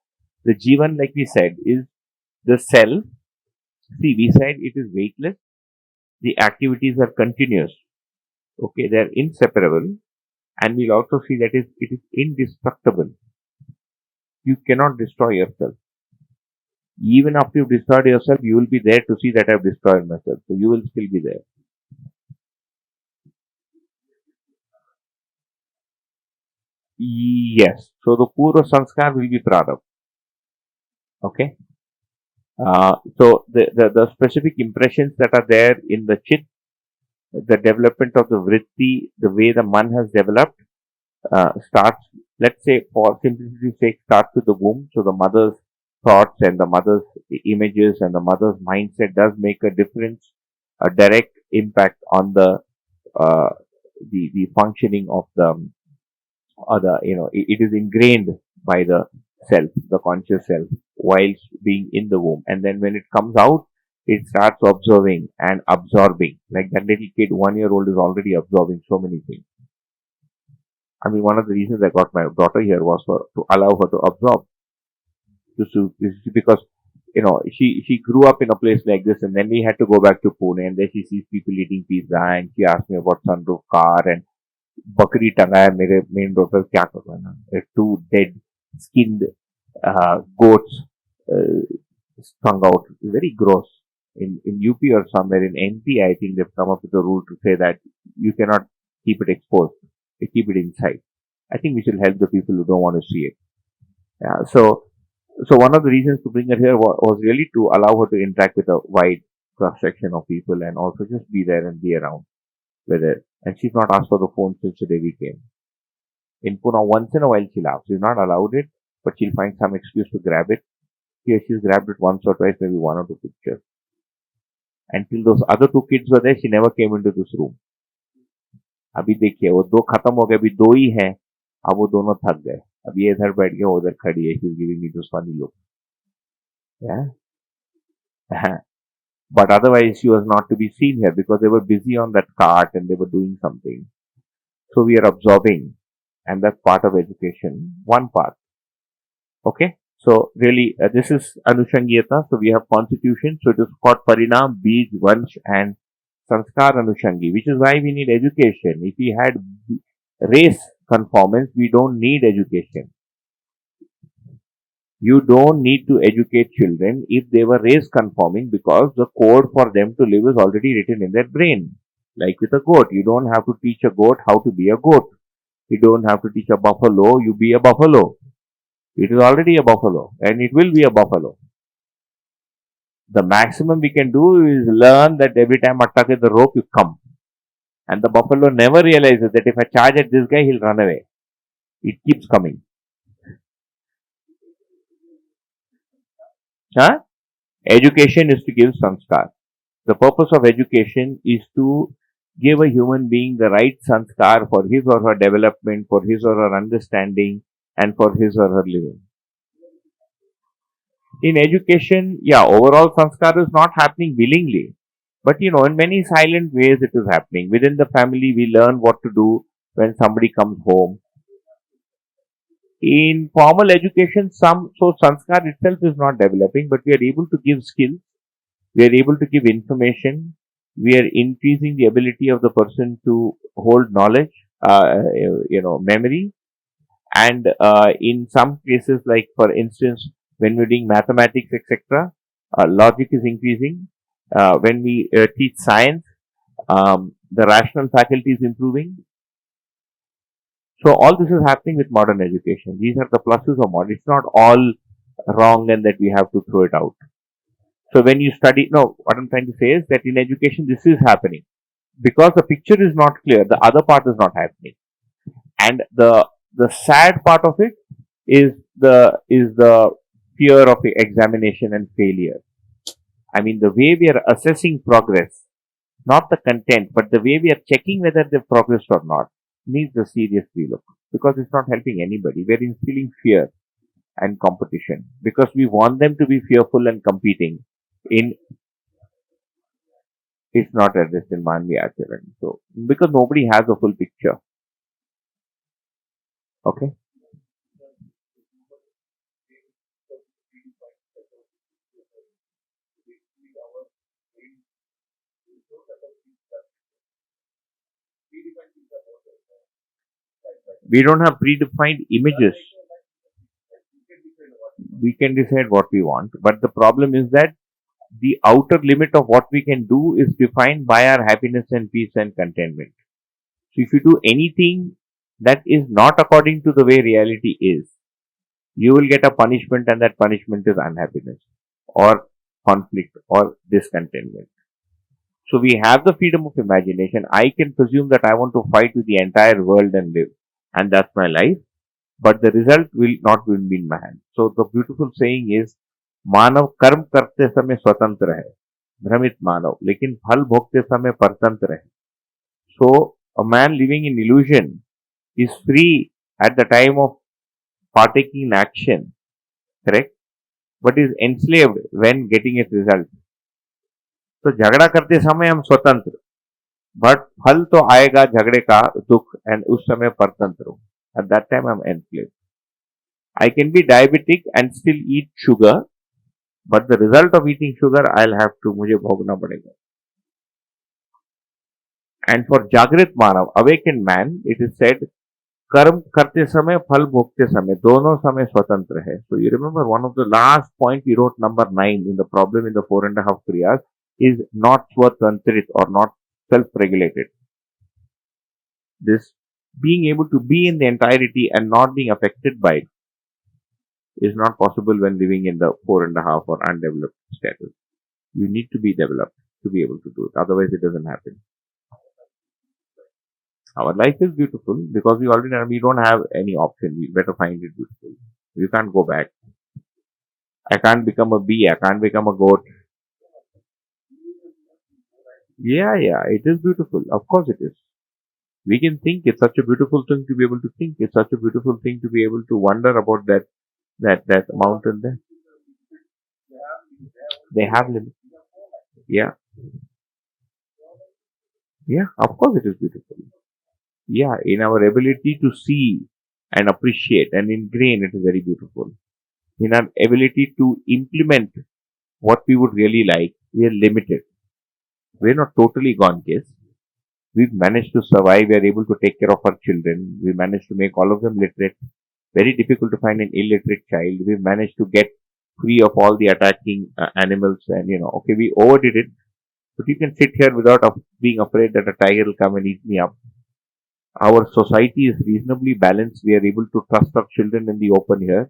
jivan, like we said, is the self. See, we said it is weightless, the activities are continuous, okay, they are inseparable, and we'll also see that it is indestructible. You cannot destroy yourself. Even after you've destroyed yourself, you will be there to see that I've destroyed myself, so you will still be there. Yes. So the Purva Sanskar will be Pradap. Okay. So the specific impressions that are there in the Chit, the development of the Vritti, the way the Man has developed, starts, let's say, for simplicity's sake, starts with the womb. So the mother's thoughts and the mother's images and the mother's mindset does make a difference, a direct impact on uh, the functioning of the other. It is ingrained by the self, the conscious self, whilst being in the womb, and then when it comes out, it starts observing and absorbing. Like that little kid, 1 year old, is already absorbing so many things. I mean, one of the reasons I got my daughter here was to allow her to absorb. Because she grew up in a place like this, and then we had to go back to Pune, and then she sees people eating pizza, and she asked me about sunroof car and बकरी टंगा है मेरे main road पर क्या करूँ ना two dead skinned goats strung out, very gross. In UP or somewhere in NP, I think they've come up with a rule to say that you cannot keep it exposed, you keep it inside. I think we should help the people who don't want to see it. Yeah, so one of the reasons to bring her here was really to allow her to interact with a wide cross section of people and also just be there and be around with it. And she's not asked for the phone since the day we came. In Pune, once in a while she laughs. She's not allowed it, but she'll find some excuse to grab it. Here she's grabbed it once or twice, maybe one or two pictures. Until those other two kids were there, she never came into this room. अभी देखिए वो दो खत्म हो गए, अभी दो ही हैं. अब वो दोनों थक गए. अब ये इधर बैठ गया, उधर खड़ी है. She's giving me this funny look. Yeah. But otherwise, she was not to be seen here because they were busy on that cart and they were doing something. So we are absorbing, and that's part of education. One part. Okay. So really, this is Anushangiyata. So we have constitution. So it is called Parinam, Bij, Vansh, and Sanskar Anushangi, which is why we need education. If we had race conformance, we don't need education. You don't need to educate children if they were race conforming because the code for them to live is already written in their brain. Like with a goat, you don't have to teach a goat how to be a goat. You don't have to teach a buffalo, you be a buffalo. It is already a buffalo and it will be a buffalo. The maximum we can do is learn that every time I touch the rope, you come. And the buffalo never realizes that if I charge at this guy, he'll run away. It keeps coming. Huh? Education is to give sanskar. The purpose of education is to give a human being the right sanskar for his or her development, for his or her understanding, and for his or her living. In education, yeah, overall sanskar is not happening willingly. But in many silent ways it is happening. Within the family, we learn what to do when somebody comes home. In formal education, so sanskar itself is not developing, but we are able to give skills, we are able to give information, we are increasing the ability of the person to hold knowledge, memory, and in some cases, like for instance, when we're doing mathematics, etc., logic is increasing. When we teach science, the rational faculty is improving. So all this is happening with modern education. These are the pluses of modern. It's not all wrong and that we have to throw it out. So when you study, no, what I'm trying to say is that in education this is happening. Because the picture is not clear, the other part is not happening. And the sad part of it is the fear of examination and failure. I mean, the way we are assessing progress, not the content, but the way we are checking whether they've progressed or not, needs a serious relook because it's not helping anybody. We're instilling fear and competition because we want them to be fearful and competing. It's not addressed in Manvi Acharan. So because nobody has a full picture. Okay. We don't have predefined images. We can decide what we want, but the problem is that the outer limit of what we can do is defined by our happiness and peace and contentment. So if you do anything that is not according to the way reality is, you will get a punishment, and that punishment is unhappiness or conflict or discontentment. So we have the freedom of imagination. I can presume that I want to fight with the entire world and live, and that's my life. But the result will not be in my hand. So the beautiful saying is, मानव कर्म करते समय स्वतंत्र है, भ्रमित मानव, लेकिन फल भोगते समय परतंत्र है. So a man living in illusion is free at the time of partaking in action, correct? But is enslaved when getting its result. तो झगड़ा करते समय हम स्वतंत्र, बट फल तो आएगा झगड़े का दुख, एंड उस समय परतंत्र हूं. At that time I am enslaved. I can be diabetic and still eat sugar, but the result of eating sugar I have to, मुझे भोगना पड़ेगा. एंड फॉर जागृत मानव, awakened man, it is said, कर्म करते समय फल भोगते समय दोनों समय स्वतंत्र है. So you remember one of the last point we wrote, number 9 in the problem in the 4.5 क्रियास, is not स्वतंत्रित or not self-regulated. This being able to be in the entirety and not being affected by it is not possible when living in the 4.5 or undeveloped status. You need to be developed to be able to do it. Otherwise, it doesn't happen. Our life is beautiful because we don't have any option. We better find it beautiful. You can't go back. I can't become a bee. I can't become a goat. Yeah, it is beautiful. Of course it is. We can think it's such a beautiful thing to be able to think. It's such a beautiful thing to be able to wonder about that mountain there. They have limits. Yeah, of course it is beautiful. Yeah, in our ability to see and appreciate and ingrain, it is very beautiful. In our ability to implement what we would really like, we are limited. We're not totally gone case. We've managed to survive. We are able to take care of our children. We managed to make all of them literate. Very difficult to find an illiterate child. We've managed to get free of all the attacking animals, and okay, we overdid it. But you can sit here without being afraid that a tiger will come and eat me up. Our society is reasonably balanced. We are able to trust our children in the open here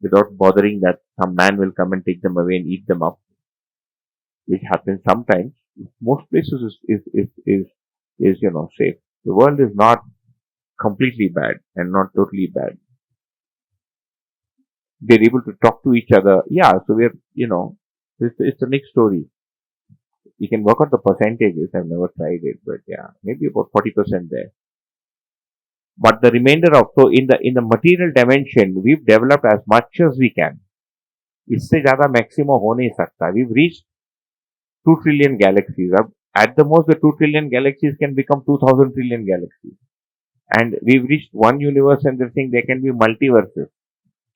without bothering that some man will come and take them away and eat them up, which happens sometimes. Most places is safe. The world is not completely bad and not totally bad. They're able to talk to each other. Yeah, so it's a next story. You can work out the percentages. I've never tried it, but yeah, maybe about 40% there. But the remainder of, so in the material dimension, we've developed as much as we can. इससे ज़्यादा maximum हो नहीं सकता. We've reached 2 trillion galaxies. At the most, the 2 trillion galaxies can become 2000 trillion galaxies. And we've reached one universe, and they're saying there can be multiverses.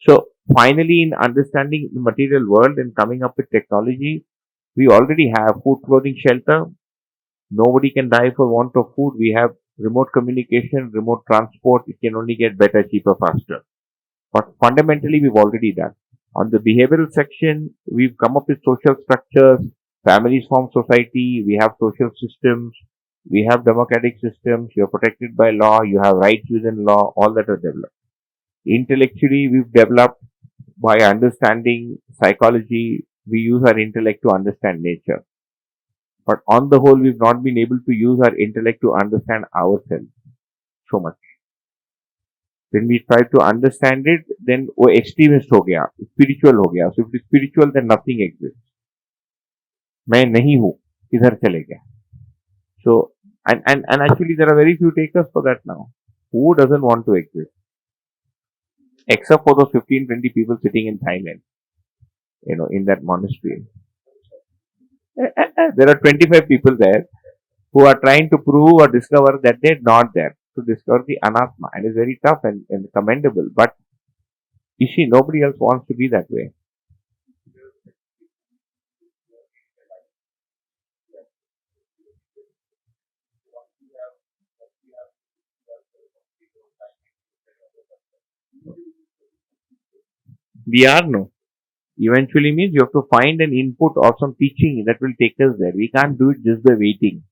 So finally, in understanding the material world and coming up with technology, we already have food, clothing, shelter. Nobody can die for want of food. We have remote communication, remote transport. It can only get better, cheaper, faster. But fundamentally, we've already done. On the behavioral section, we've come up with social structures. Families form society. We have social systems. We have democratic systems. You're protected by law. You have rights within law. All that are developed. Intellectually, we've developed by understanding psychology. We use our intellect to understand nature. But on the whole, we've not been able to use our intellect to understand ourselves so much. When we try to understand it, then वो extremist हो गया, spiritual हो गया. So if it's spiritual, then nothing exists. मैं नहीं हूँ, किधर चले गया? So and actually there are very few takers for that now. Who doesn't want to exist? Except for those 15-20 people sitting in Thailand, in that monastery. There are 25 people there who are trying to prove or discover that they're not there, to discover the anatma, and it's very tough and commendable. But you see, nobody else wants to be that way. We are no. Eventually means you have to find an input or some teaching that will take us there. We can't do it just by waiting.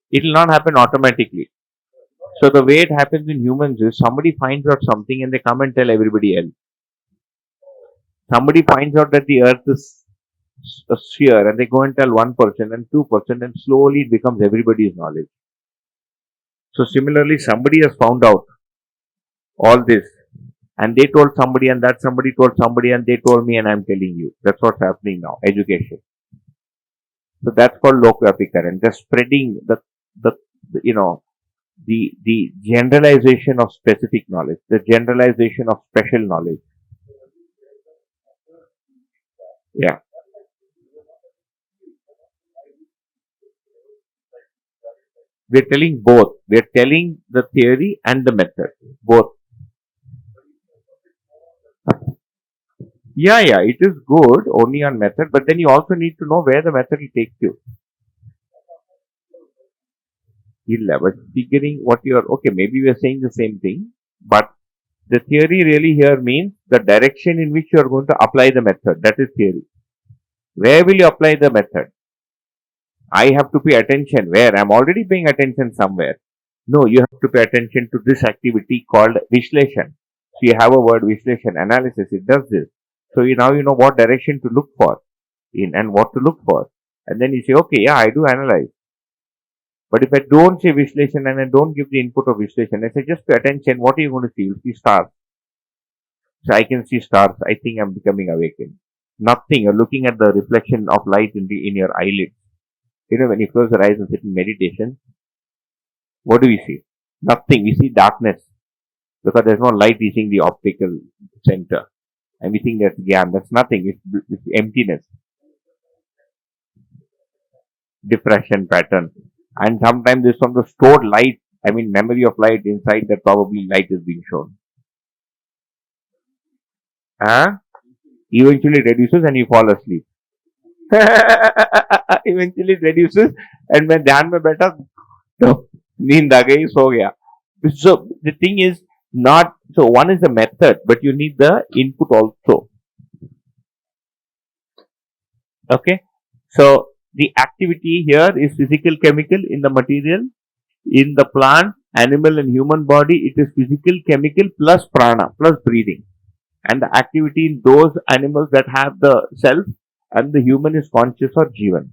It will not happen automatically. So the way it happens in humans is somebody finds out something and they come and tell everybody else. Somebody finds out that the earth is a sphere and they go and tell one person and 2%, and slowly it becomes everybody's knowledge. So similarly, somebody has found out all this and they told somebody, and that somebody told somebody, and they told me, and I'm telling you. That's what's happening now. Education. So that's called Lokvyapikaran. Just spreading the generalization of specific knowledge, the generalization of special knowledge. Yeah. We're telling both. We're telling the theory and the method. Both. Yeah, yeah, it is good only on method, but then you also need to know where the method will take you. But figuring what you're okay, maybe we're saying the same thing, but the theory really here means the direction in which you're going to apply the method. That is theory. Where will you apply the method? I have to pay attention where? I'm already paying attention somewhere. No, you have to pay attention to this activity called Vishleshan. So you have a word Vishleshan, analysis, it does this. So now you know what direction to look for in and what to look for. And then you say, okay, yeah, I do analyze. But if I don't say Vishleshan and I don't give the input of Vishleshan, I say just pay attention, what are you going to see? You'll see stars. So I can see stars. I think I'm becoming awakened. Nothing. You're looking at the reflection of light in your eyelids. You know, when you close your eyes and sit in meditation, what do we see? Nothing. We see darkness because there's no light reaching the optical center. And we think that's gyan. That's nothing. It's emptiness, depression pattern. And sometimes there's from the stored light, I mean, memory of light inside that probably light is being shown. Huh? Eventually reduces and you fall asleep. Eventually it reduces and मैं ध्यान में बैठा तो नींद आ गई सो गया. So the thing is not so one is the method, but you need the input also. Okay, so the activity here is physical, chemical in the material. In the plant, animal, and human body, it is physical, chemical plus prana plus breathing. And the activity in those animals that have the self and the human is conscious or jivan.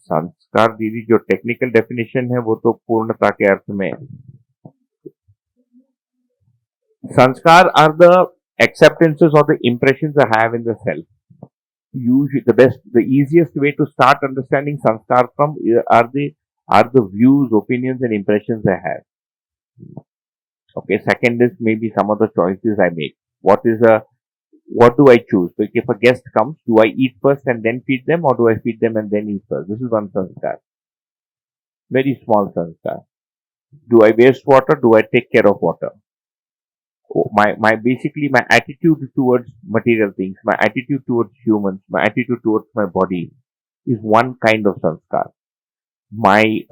संस्कार दीदी जो technical definition है वो तो पूर्णता के अर्थ में संस्कार are the acceptances or the impressions I have in the self. Usually, the easiest way to start understanding sanskar from are the views, opinions, and impressions I have. Okay, second is maybe some of the choices I make. What do I choose? So if a guest comes, do I eat first and then feed them, or do I feed them and then eat first? This is one sanskar. Very small sanskar. Do I waste water? Do I take care of water? Basically my attitude towards material things, my attitude towards humans, my attitude towards my body is one kind of sanskar. My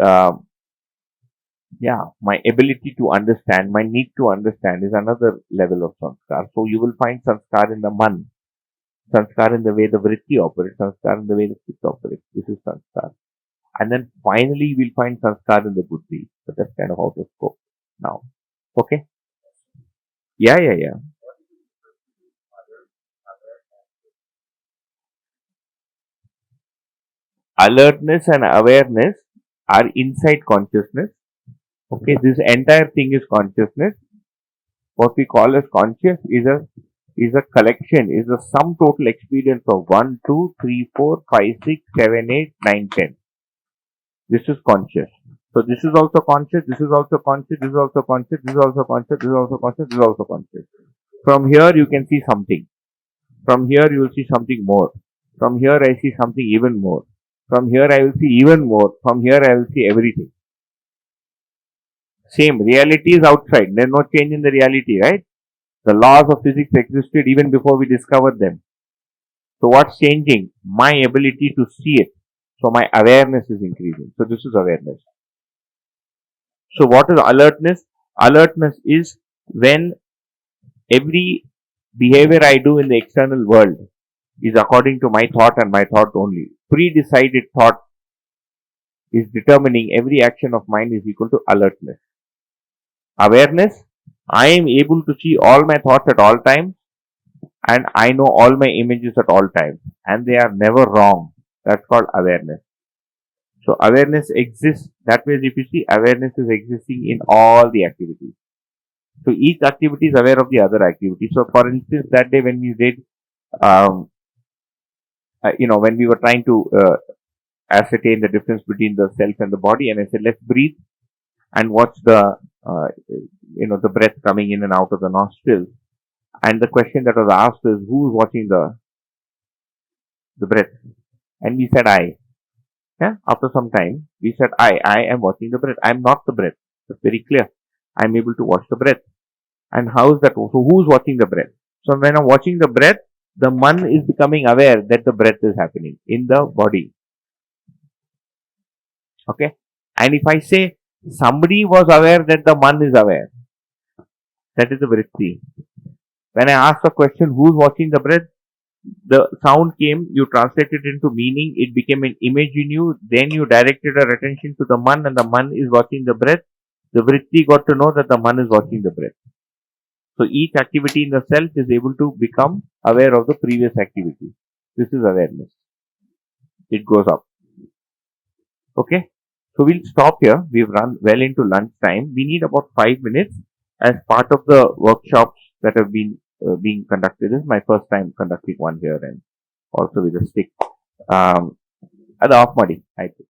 ability to understand, my need to understand is another level of sanskar. So you will find sanskar in the man, sanskar in the way the vritti operates, sanskar in the way the chitta operates. This is sanskar. And then finally we'll find sanskar in the buddhi. So that's kind of out of scope now. Okay? Yeah, yeah, yeah. Alertness and awareness are inside consciousness. Okay, this entire thing is consciousness. What we call as conscious is a collection, is a sum total experience of 1, 2, 3, 4, 5, 6, 7, 8, 9, 10. This is conscious. So this is also conscious, this is also conscious, this is also conscious, this is also conscious, this is also conscious, this is also conscious. From here you can see something. From here you will see something more. From here I see something even more. From here I will see even more. From here I will see everything. Same. Reality is outside. There's no change in the reality, right? The laws of physics existed even before we discovered them. So what's changing? My ability to see it. So my awareness is increasing. So this is awareness. So what is alertness? Alertness is when every behavior I do in the external world is according to my thought and my thought only. Pre-decided thought is determining every action of mine is equal to alertness. Awareness, I am able to see all my thoughts at all times and I know all my images at all times and they are never wrong. That's called awareness. So awareness exists. That means if you see awareness is existing in all the activities. So each activity is aware of the other activity. So for instance, that day when we did, when we were trying to ascertain the difference between the self and the body, and I said, let's breathe and watch the breath coming in and out of the nostrils. And the question that was asked is, who's watching the breath? And we said, I. Yeah? After some time, we said, I am watching the breath. I am not the breath. It's very clear. I am able to watch the breath. And how is that? So who's watching the breath? So when I'm watching the breath, the man is becoming aware that the breath is happening in the body. Okay. And if I say somebody was aware that the man is aware, that is the vritti. When I ask the question, who's watching the breath? The sound came, you translated it into meaning, it became an image in you, then you directed your attention to the man and the man is watching the breath. The vritti got to know that the man is watching the breath. So each activity in the self is able to become aware of the previous activity. This is awareness. It goes up. Okay. So we'll stop here. We've run well into lunch time. We need about 5 minutes as part of the workshops that have been being conducted. This is my first time conducting one here and also with a stick. At the off muddy, I think.